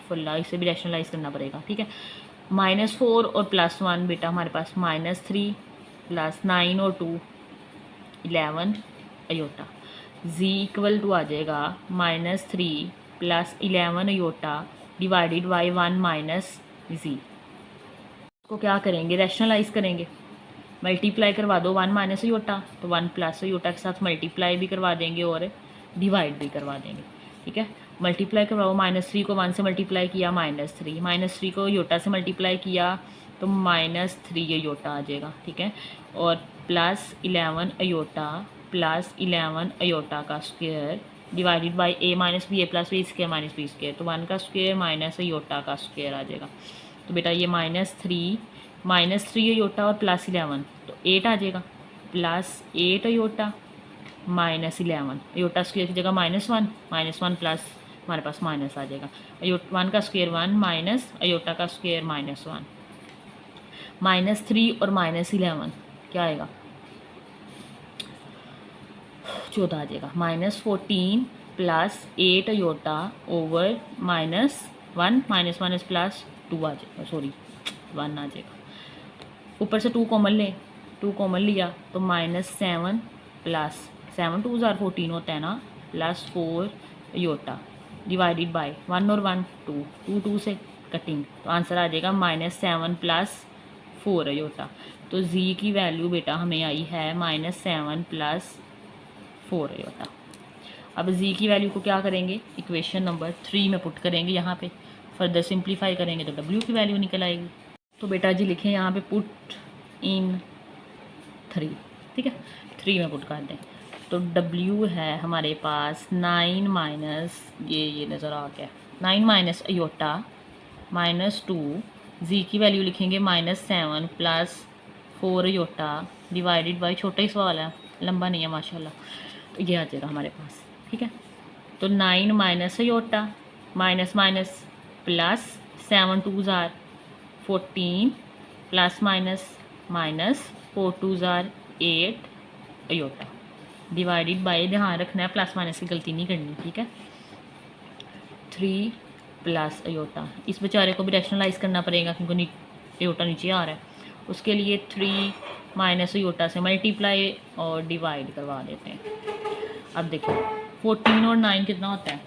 फुल्ला इसे भी रैशनलाइज करना पड़ेगा, ठीक है। -4 और +1 बेटा हमारे पास -3 + 9 और 2 11 अयोटा, जी इक्वल टू आ जाएगा -3 + 11 अयोटा डिवाइडेड बाई 1 माइनस जी। इसको क्या करेंगे, रैशनलाइज करेंगे, मल्टीप्लाई करवा दो 1 माइनस अयोटा, तो 1 प्लस अयोटा के साथ मल्टीप्लाई भी करवा देंगे और डिवाइड भी करवा देंगे, ठीक है। मल्टीप्लाई करवाओ, -3 को 1 से मल्टीप्लाई किया -3, -3 को अयोटा से मल्टीप्लाई किया तो -3 अयोटा आ जाएगा, ठीक है, और प्लस 11 अयोटा प्लस 11 अयोटा का square divided by a minus B a plus B square minus B square, तो 1 का स्क्वायर माइनस अयोटा का स्क्वायर आ जाएगा। तो बेटा ये -3 अयोटा और +11 तो 8 आ जाएगा, +8 अयोटा -11 अयोटा स्क्वायर की जगह -1 प्लस हमारे पास माइनस आ जाएगा, 1 का स्क्वायर 1 माइनस अयोटा का स्क्वायर -1, -3 और -11 क्या आएगा, 14 आ जाएगा, -14 + 8 अयोटा ओवर -1 माइनस प्लस 2 आ जाएगा, सॉरी 1 आ जाएगा, ऊपर से 2 कॉमन लें, 2 कॉमन लिया तो -7 प्लस 7 2 * 14 होता है ना, +4 अयोटा डिवाइडेड बाय 1 और 1 2 2 से कटिंग, तो आंसर आ जाएगा -7 + 4 अयोटा। तो जी की वैल्यू बेटा हमें आई है -7 + 4 अयोटा। अब जी की वैल्यू को क्या करेंगे, इक्वेशन नंबर 3 में पुट करेंगे, यहाँ पे फर्दर सिंप्लीफाई करेंगे तो डब्ल्यू की वैल्यू निकल आएगी। तो बेटा जी लिखें यहाँ पे पुट इन 3, ठीक है, 3 में पुट कर दें, तो डब्ल्यू है हमारे पास 9 माइनस ये नज़र आ गया, 9 माइनस अयोटा -2, जी की वैल्यू लिखेंगे -7 + 4 अयोटा डिवाइडेड बाई, छोटा ही सवाल है, लंबा नहीं है माशाल्लाह, तो ये आ जाएगा हमारे पास, ठीक है। तो 9 minus iota minus minus plus 7 2 * 14 plus minus 4 2 * 8 iota divided by, ध्यान रखना है प्लस माइनस की गलती नहीं करनी, ठीक है, 3 प्लस अयोटा, इस बेचारे को भी रैशनलाइज करना पड़ेगा क्योंकि अयोटा नीचे आ रहा है, उसके लिए 3 माइनस अयोटा से मल्टीप्लाई और डिवाइड करवा देते हैं। अब देखो 14 और 9 कितना होता है,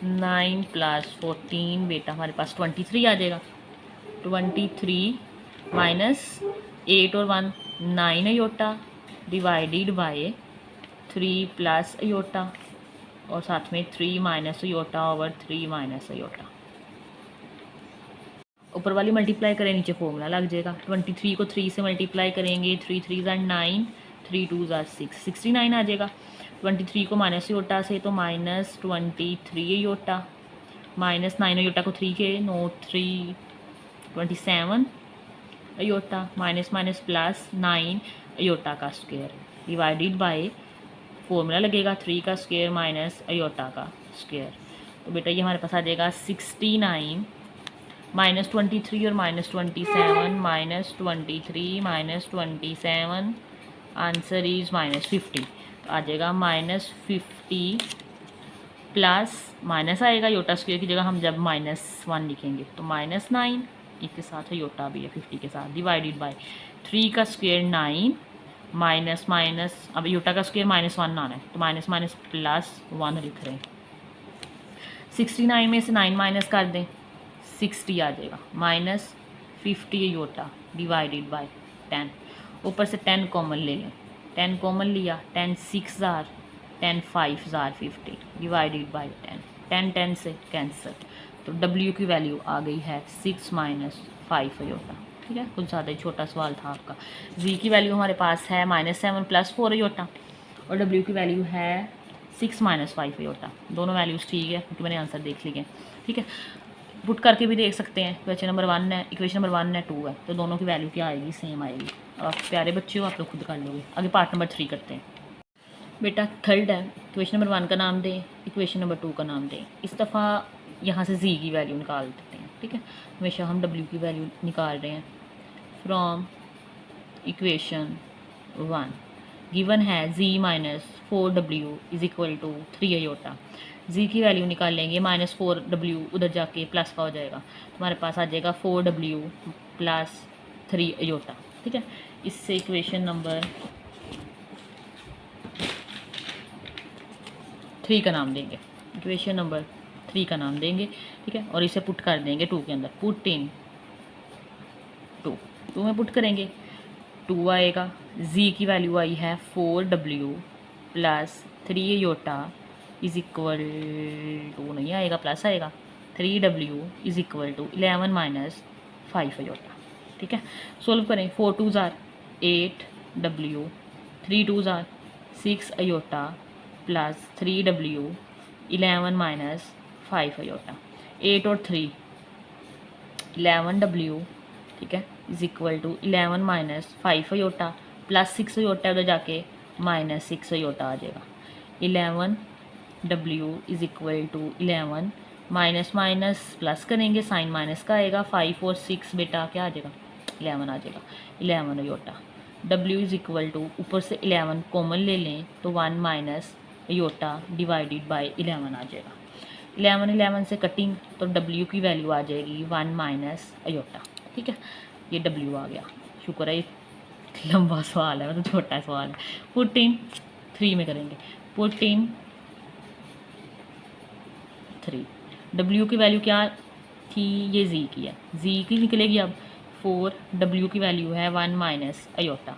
9 + 14 बेटा हमारे पास 23 आ जाएगा, 23 माइनस 8 और 1 9 iota divided by 3 plus iota और साथ में 3 minus iota over 3 minus iota. ऊपर वाली मल्टीप्लाई करें, नीचे फॉर्मूला लग जाएगा। 23 को 3 से मल्टीप्लाई करेंगे, 3 3 ज़ार 9, 3 2 ज़ार 6, 69 आ जाएगा। 23 को माइनस योटा से तो -23 योटा, -9 योटा को 3 के नो 3 27 iota, minus minus plus 9 iota का स्क्वायर डिवाइडेड बाय फॉर्मूला लगेगा 3 का स्क्वायर माइनस अयोटा का स्क्वायर। तो बेटा ये हमारे पास आ जाएगा 69 -23 और -27 -23 -27 आंसर इज -50। तो आ जाएगा -50 प्लस माइनस आएगा योटा स्क्वायर की जगह हम जब -1 लिखेंगे तो -9, इसके साथ योटा भी है 50 के साथ, डिवाइडेड बाय 3 का स्क्वायर 9 माइनस माइनस, अब योटा का स्क्वायर -1 आना है तो माइनस माइनस प्लस 1 लिख रहे हैं। 69 में से 9 माइनस कर दें 60 आ जाएगा, -50 योटा डिवाइडेड बाय 10। ऊपर से 10 कॉमन ले लें, 10 कॉमन लिया, 10 6 ज़ार 10 5 ज़ार 50 डिवाइडेड बाय 10, 10 10 से कैंसिल। तो W की वैल्यू आ गई है 6 - 5 योटा। ठीक है, कुछ ज़्यादा ही छोटा सवाल था आपका। Z की वैल्यू हमारे पास है -7 + 4 योटा और W की वैल्यू है 6 - 5 योटा। दोनों वैल्यूज़ ठीक है क्योंकि मैंने आंसर देख लिए। ठीक है, पुट करके भी देख सकते हैं। क्वेश्चन नंबर 1 है, इक्वेशन नंबर 1 है 2 है, तो दोनों की वैल्यू क्या आएगी, सेम आएगी। और प्यारे बच्चे हो, आप लोग खुद कर लोगे। आगे पार्ट नंबर 3 करते हैं। बेटा थर्ड है, इक्वेशन नंबर 1 का नाम दें, इक्वेशन नंबर 2 का नाम दें। इस दफ़ा यहाँ से Z की वैल्यू निकाल देते हैं। ठीक है, हमेशा हम W की वैल्यू निकाल रहे हैं फ्रॉम इक्वेशन 1। गिवन है Z - 4W = 3 अयोटा। Z की वैल्यू निकाल लेंगे, -4W उधर जाके प्लस का हो जाएगा, तो हमारे पास आ जाएगा 4W + 3 अयोटा। ठीक है, इससे इक्वेशन नंबर 3 का नाम देंगे, इक्वेशन नंबर 3 का नाम देंगे। ठीक है, और इसे पुट कर देंगे 2 के अंदर, पुट इन 2 में पुट करेंगे, 2 आएगा। Z की वैल्यू आई है 4W + 3 अयोटा = नहीं आएगा, प्लस आएगा, 3W = 11 - 5 अयोटा। ठीक है, सोल्व करें, 4 2 ज़ार 8W, 3 2 ज़ार 6 अयोटा प्लस 3W 11 - 5 अयोटा। 8 और 3 11W, ठीक है, = 11 - 5 अयोटा प्लस 6 अयोटा उधर जाके -6 अयोटा आ जाएगा। 11W = 11 माइनस माइनस प्लस करेंगे, साइन माइनस का आएगा। 5 और 6 बेटा क्या आ जाएगा, 11 आ जाएगा, 11 अयोटा। W = ऊपर से 11 कॉमन ले लें तो 1 - अयोटा डिवाइडेड बाय 11 आ जाएगा। 11 11 से कटिंग तो W की वैल्यू आ जाएगी 1 - अयोटा। ठीक है, ये W आ गया। शुक्र है, लंबा सवाल है, मतलब छोटा सवाल है। पुट इन 3 में करेंगे, पुट इन 3। W की वैल्यू क्या थी, ये Z की है, Z की निकलेगी अब 4, W की वैल्यू है 1 - अयोटा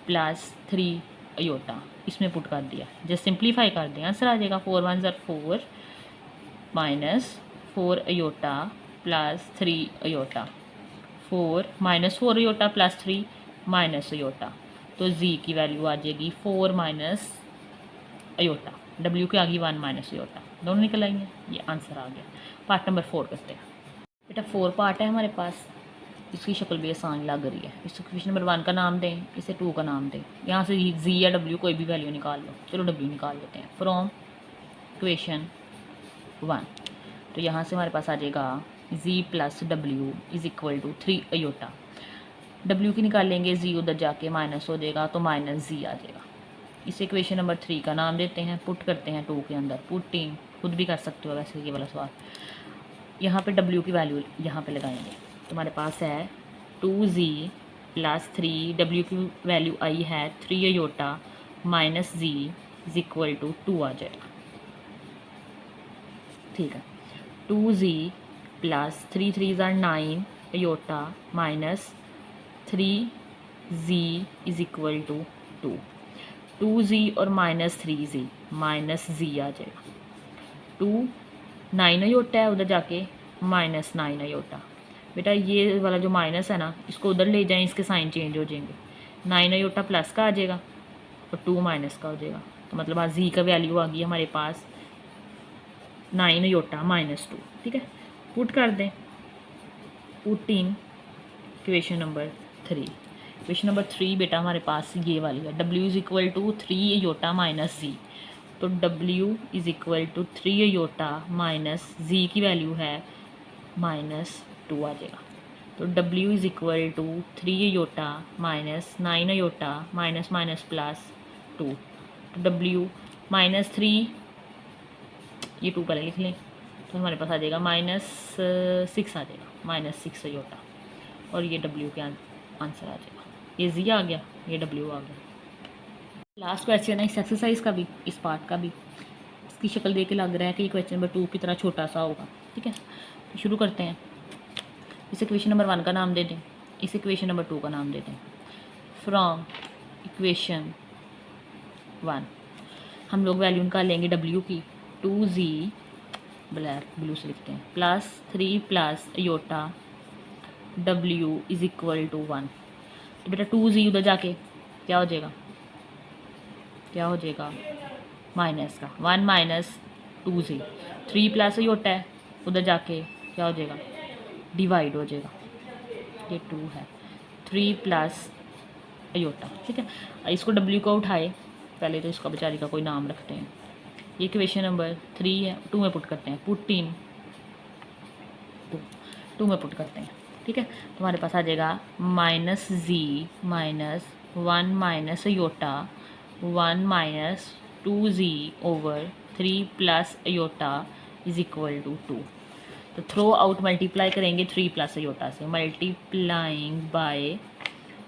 प्लस 3 अयोटा, इसमें पुट कर दिया। जस्ट सिंप्लीफाई कर दें, आंसर आ जाएगा 4 1 ज़ार 4 -4 iota plus 3 iota, 4 -4 iota plus 3 minus iota. तो Z की वैल्यू आ जाएगी 4 - अयोटा, W की आ गई 1 - अयोटा, दोनों निकल आएंगे। ये आंसर आ गया। पार्ट नंबर 4 करते हैं। बेटा 4 पार्ट है हमारे पास, इसकी शक्ल भी आसान लग रही है। इस क्वेश्चन नंबर 1 का नाम दें, इसे 2 का नाम दें। यहाँ से Z या W कोई भी वैल्यू निकाल लो, चलो W निकाल लेते हैं फ्रॉम इक्वेशन 1। तो यहाँ से हमारे पास आ जाएगा Z + W = 3 अयोटा। W की निकाल लेंगे, Z उधर जाके माइनस हो जाएगा तो -Z आ जाएगा। इसे इक्वेशन नंबर 3 का नाम देते हैं, पुट करते हैं 2 के अंदर, पुट इन, खुद भी कर सकते हो वैसे ये वाला सवाल। यहाँ पे W की वैल्यू यहाँ पे लगाएंगे, तो हमारे पास है 2Z + 3, W की वैल्यू आई है 3 अयोटा -Z = 2 आ जाएगा। ठीक है, 2Z + 3 3 ज़ार 9 अयोटा -3Z = 2, 2Z और -3Z -Z आ जाएगा। 2 9 अयोटा है, उधर जाके -9 अयोटा, बेटा ये वाला जो माइनस है ना, इसको उधर ले जाएं, इसके साइन चेंज हो जाएंगे। 9 अयोटा प्लस का आ जाएगा और 2 माइनस का हो जाएगा। तो मतलब आज जी का वैल्यू आ गई हमारे पास 9 अयोटा -2। ठीक है, पुट कर दें, put in equation number 3। Equation number 3 बेटा हमारे पास ये वाली है, W is equal to 3 iota minus Z. तो W is equal to 3 iota minus Z की वैल्यू है -2 आ जाएगा। तो W is equal to 3 iota minus 9 iota minus minus plus 2। तो W -3, ये 2 पहले लिख लें, तो हमारे पास आ जाएगा -6 आ जाएगा, -6 अयोटा। और ये W के आंसर आ जाएगा। ये जी आ गया, ये W आ गया। लास्ट क्वेश्चन है इस एक्सरसाइज का भी, इस पार्ट का भी। इसकी शक्ल देख के लग रहा है कि ये क्वेश्चन नंबर 2 की तरह छोटा सा होगा। ठीक है, तो शुरू करते हैं। इस इक्वेशन नंबर 1 का नाम दे दें, इस इक्वेशन नंबर 2 का नाम दे दें। फ्रॉम इक्वेशन 1 हम लोग वैल्यू निकाल लेंगे W की, 2z ब्लैक ब्लू से लिखते हैं, +3 plus iota W is equal to 1। तो बेटा 2z उधर जाके क्या हो जाएगा, क्या हो जाएगा, माइनस का 1 माइनस 2z। 3 प्लस अयोटा है, उधर जाके क्या हो जाएगा, डिवाइड हो जाएगा। ये 2 है, 3 प्लस अयोटा। ठीक है, इसको W को उठाए, पहले तो इसका बेचारी का कोई नाम रखते हैं। ये इक्वेशन नंबर 3 है, 2 में पुट करते हैं, पुट इन 2 में पुट करते हैं। ठीक है, तो हमारे पास आ जाएगा -z minus 1 minus iota 1 minus 2z over 3 plus iota is equal to 2। तो थ्रो आउट मल्टीप्लाई करेंगे 3 प्लस अयोटा से, मल्टीप्लाइंग बाय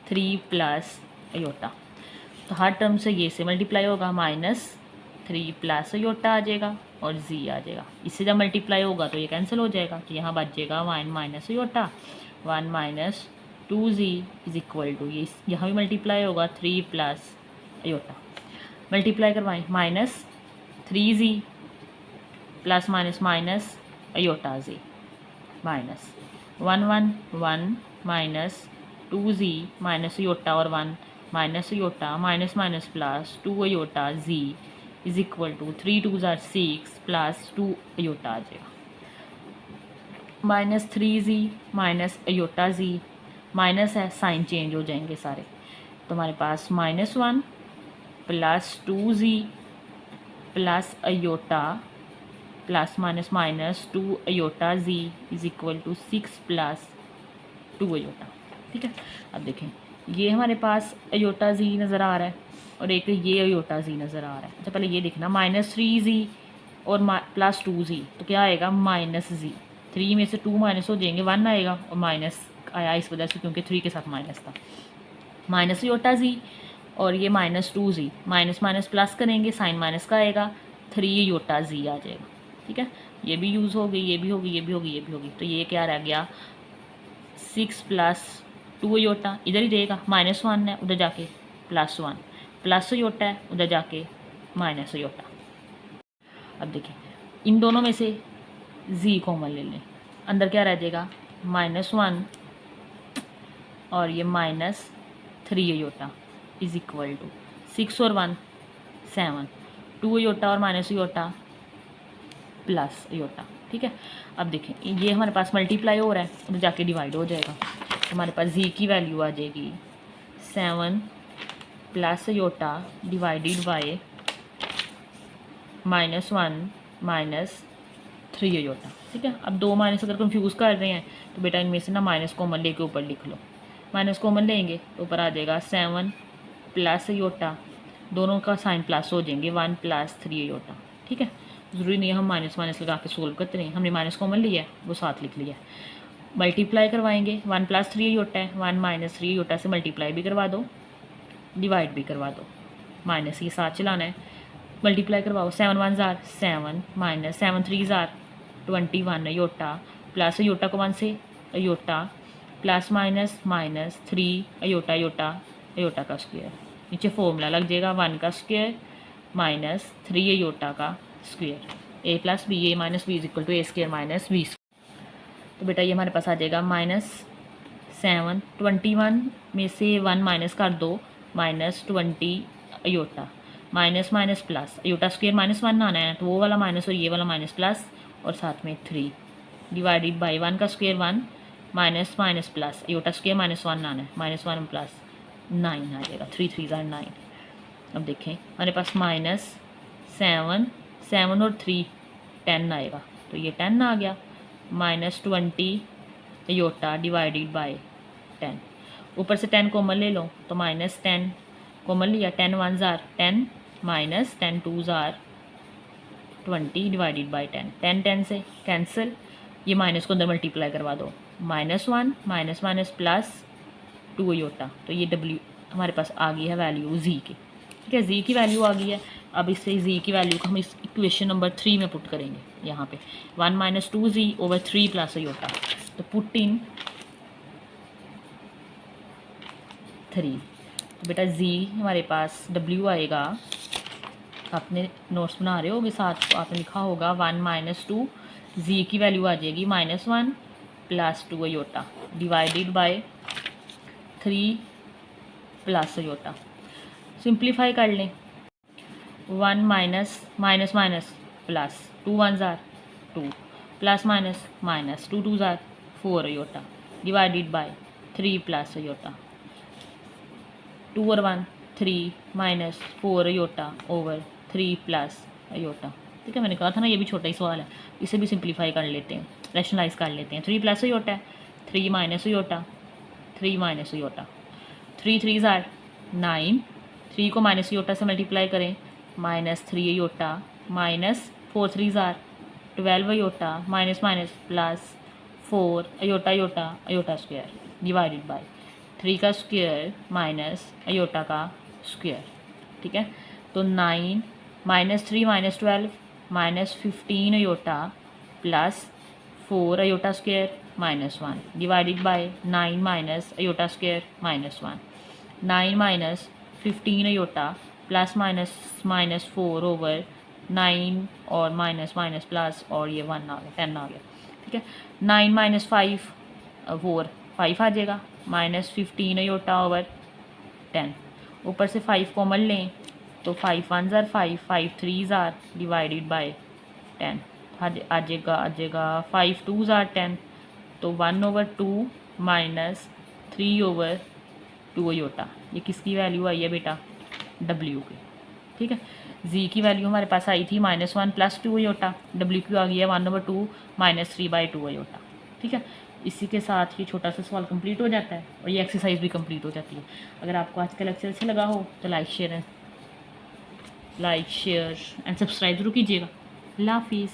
3 प्लस अयोटा। तो हर टर्म से ये से मल्टीप्लाई होगा, -3 प्लस अयोटा आ जाएगा और z आ जाएगा। इससे जब मल्टीप्लाई होगा तो ये कैंसिल हो जाएगा, तो यहाँ बच जाएगा 1 minus iota 1 minus 2z is equal to, ये यहाँ भी मल्टीप्लाई होगा 3 प्लस अयोटा। मल्टीप्लाई करवाएं, -3z plus minus minus iota z minus 1 1 1 minus 2z minus iota और 1 minus iota minus minus plus 2 iota z is equal to 3 2s are 6 plus 2 iota आ जाएगा। -3z minus iota z, minus है, sign change हो जाएंगे सारे। तो हमारे पास -1 plus 2z plus iota plus minus minus 2 iota z is equal to 6 plus 2 aorta. ठीक है, अब देखें ये हमारे पास अयोटा z नज़र आ रहा है और एक ये अयोटा z नज़र आ रहा है। अच्छा पहले ये देखना, -3z और प्लस 2z, तो क्या आएगा, -z। 3 में से 2 माइनस हो जाएंगे, 1 आएगा और माइनस आया इस वजह से क्योंकि 3 के साथ माइनस था। माइनस अयोटा z और ये -2z, माइनस माइनस प्लस करेंगे, साइन माइनस का आएगा, 3 अयोटा z आ जाएगा। ठीक है, ये भी यूज़ हो गई, ये भी होगी, ये भी होगी, ये भी होगी। तो ये क्या रह गया, 6 प्लस 2 अयोटा, इधर ही देगा, -1 है उधर जाके +1, प्लस अयोटा है उधर जाके माइनस अयोटा। अब देखिए इन दोनों में से z कॉमन ले लें, अंदर क्या रह जाएगा, -1 और ये -3 अयोटा इज इक्वल टू 6 और 1 7, 2 अयोटा और माइनस अयोटा प्लस अयोटा। ठीक है, अब देखें ये हमारे पास मल्टीप्लाई हो रहा है, उधर जाके डिवाइड हो जाएगा। तो हमारे पास z की वैल्यू आ जाएगी 7 plus iota divided by -1 -3 iota. ठीक है, अब 2 माइनस अगर कंफ्यूज कर रहे हैं तो बेटा इनमें से ना माइनस कॉमन लेके ऊपर लिख लो। माइनस कॉमन लेंगे तो ऊपर आ जाएगा 7 प्लस अयोटा, दोनों का साइन प्लस हो जाएंगे, 1 प्लस 3 अयोटा। ठीक है, ज़रूरी नहीं है हम माइनस माइनस लगा के सोल्व करते रहें, हमने माइनस कॉमन लिया है वो साथ लिख लिया। मल्टीप्लाई करवाएंगे, 1 प्लस 3 अयोटा है, 1 माइनस 3 अयोटा से मल्टीप्लाई भी करवा दो, डिवाइड भी करवा दो, माइनस ये साथ चलाना है। मल्टीप्लाई करवाओ, 7 1s are 7 minus 7 3s are 21 iota plus iota को 1 से iota plus minus minus 3 iota iota iota का स्क्वायर, नीचे फॉर्मूला लग जाएगा 1 का स्क्वायर माइनस 3 अयोटा का square, a plus B A minus B is equal to A square minus B. तो बेटा ये हमारे पास आ जाएगा -7, 21 में से 1 माइनस कर दो, -20 iota, minus minus plus, iota square -1 आना है तो वो वाला माइनस और ये वाला माइनस प्लस और साथ में 3 डिवाइडेड बाई 1 का square 1 minus minus plus, iota square -1 आना है, -1 प्लस 9 आ जाएगा, 3 3 9। अब देखें हमारे पास -7, 7 और 3 10 आएगा, तो ये 10 आ गया, -20 अयोटा डिवाइडेड बाय 10, ऊपर से 10 कॉमन ले लो तो -10 कॉमन लिया, 10 1 jar 10 minus 10 2 jar 20 divided by 10, 10 10 से कैंसिल, ये माइनस को अंदर मल्टीप्लाई करवा दो, -1 माइनस माइनस प्लस 2 अयोटा, तो ये W हमारे पास आ गई है वैल्यू Z की। ठीक है, Z की वैल्यू आ गई है। अब इससे Z की वैल्यू को हम इस इक्वेशन नंबर 3 में पुट करेंगे। यहाँ पे 1 minus 2Z over 3 plus iota, तो पुट इन 3, तो बेटा Z हमारे पास W आएगा, आपने नोट्स बना रहे होगे साथ तो आपने लिखा होगा 1 माइनस 2, Z की वैल्यू आ जाएगी -1 plus 2 iota divided by 3 plus iota. Simplify कर लें, 1 माइनस माइनस माइनस प्लस 2 1 जार 2 प्लस माइनस माइनस 2 2 जार 4 iota divided by 3 plus iota, 2 और 1 3 minus 4 iota over 3 plus iota. ठीक है, मैंने कहा था ना ये भी छोटा ही सवाल है, इसे भी सिंप्लीफाई कर लेते हैं, रैशनलाइज कर लेते हैं। 3 प्लस अयोटा है, 3 माइनस अयोटा, 3 माइनस अयोटा, 3 3 जार 9, 3 को माइनस अयोटा से मल्टीप्लाई करें, -3 अयोटा माइनस 4 3 जार 12 iota minus minus plus 4 iota iota iota square divided by 3 का स्क्वायर माइनस अयोटा का स्क्वायर। ठीक है, तो 9 -3 -12 -15 iota plus 4 iota square -1 divided by 9 minus iota square -1, 9 minus 15 iota plus minus minus 4 over 9 और minus minus plus और ये 1 आ गया, 10 आ गया। ठीक है, 9 माइनस 5 4 5 आ जाएगा, -15 अयोटा ओवर 10, ऊपर से 5 कॉमन लें तो 5 1 जार 5 5 3 जार डिवाइडेड बाय 10 आ जाएगा 5 2 जार 10, तो 1 ओवर 2 माइनस 3 ओवर 2 अयोटा। ये किसकी वैल्यू आई है बेटा? W की। ठीक है, Z की वैल्यू हमारे पास आई थी -1 प्लस 2 अयोटा, W की आ गई है 1 ओवर 2 माइनस 3/2 अयोटा। ठीक है, इसी के साथ ये छोटा सा सवाल कंप्लीट हो जाता है और ये एक्सरसाइज भी कंप्लीट हो जाती है। अगर आपको आज का लेक्चर अच्छा लगा हो तो लाइक शेयर एंड सब्सक्राइब जरूर कीजिएगा। अल्लाह हाफिज़।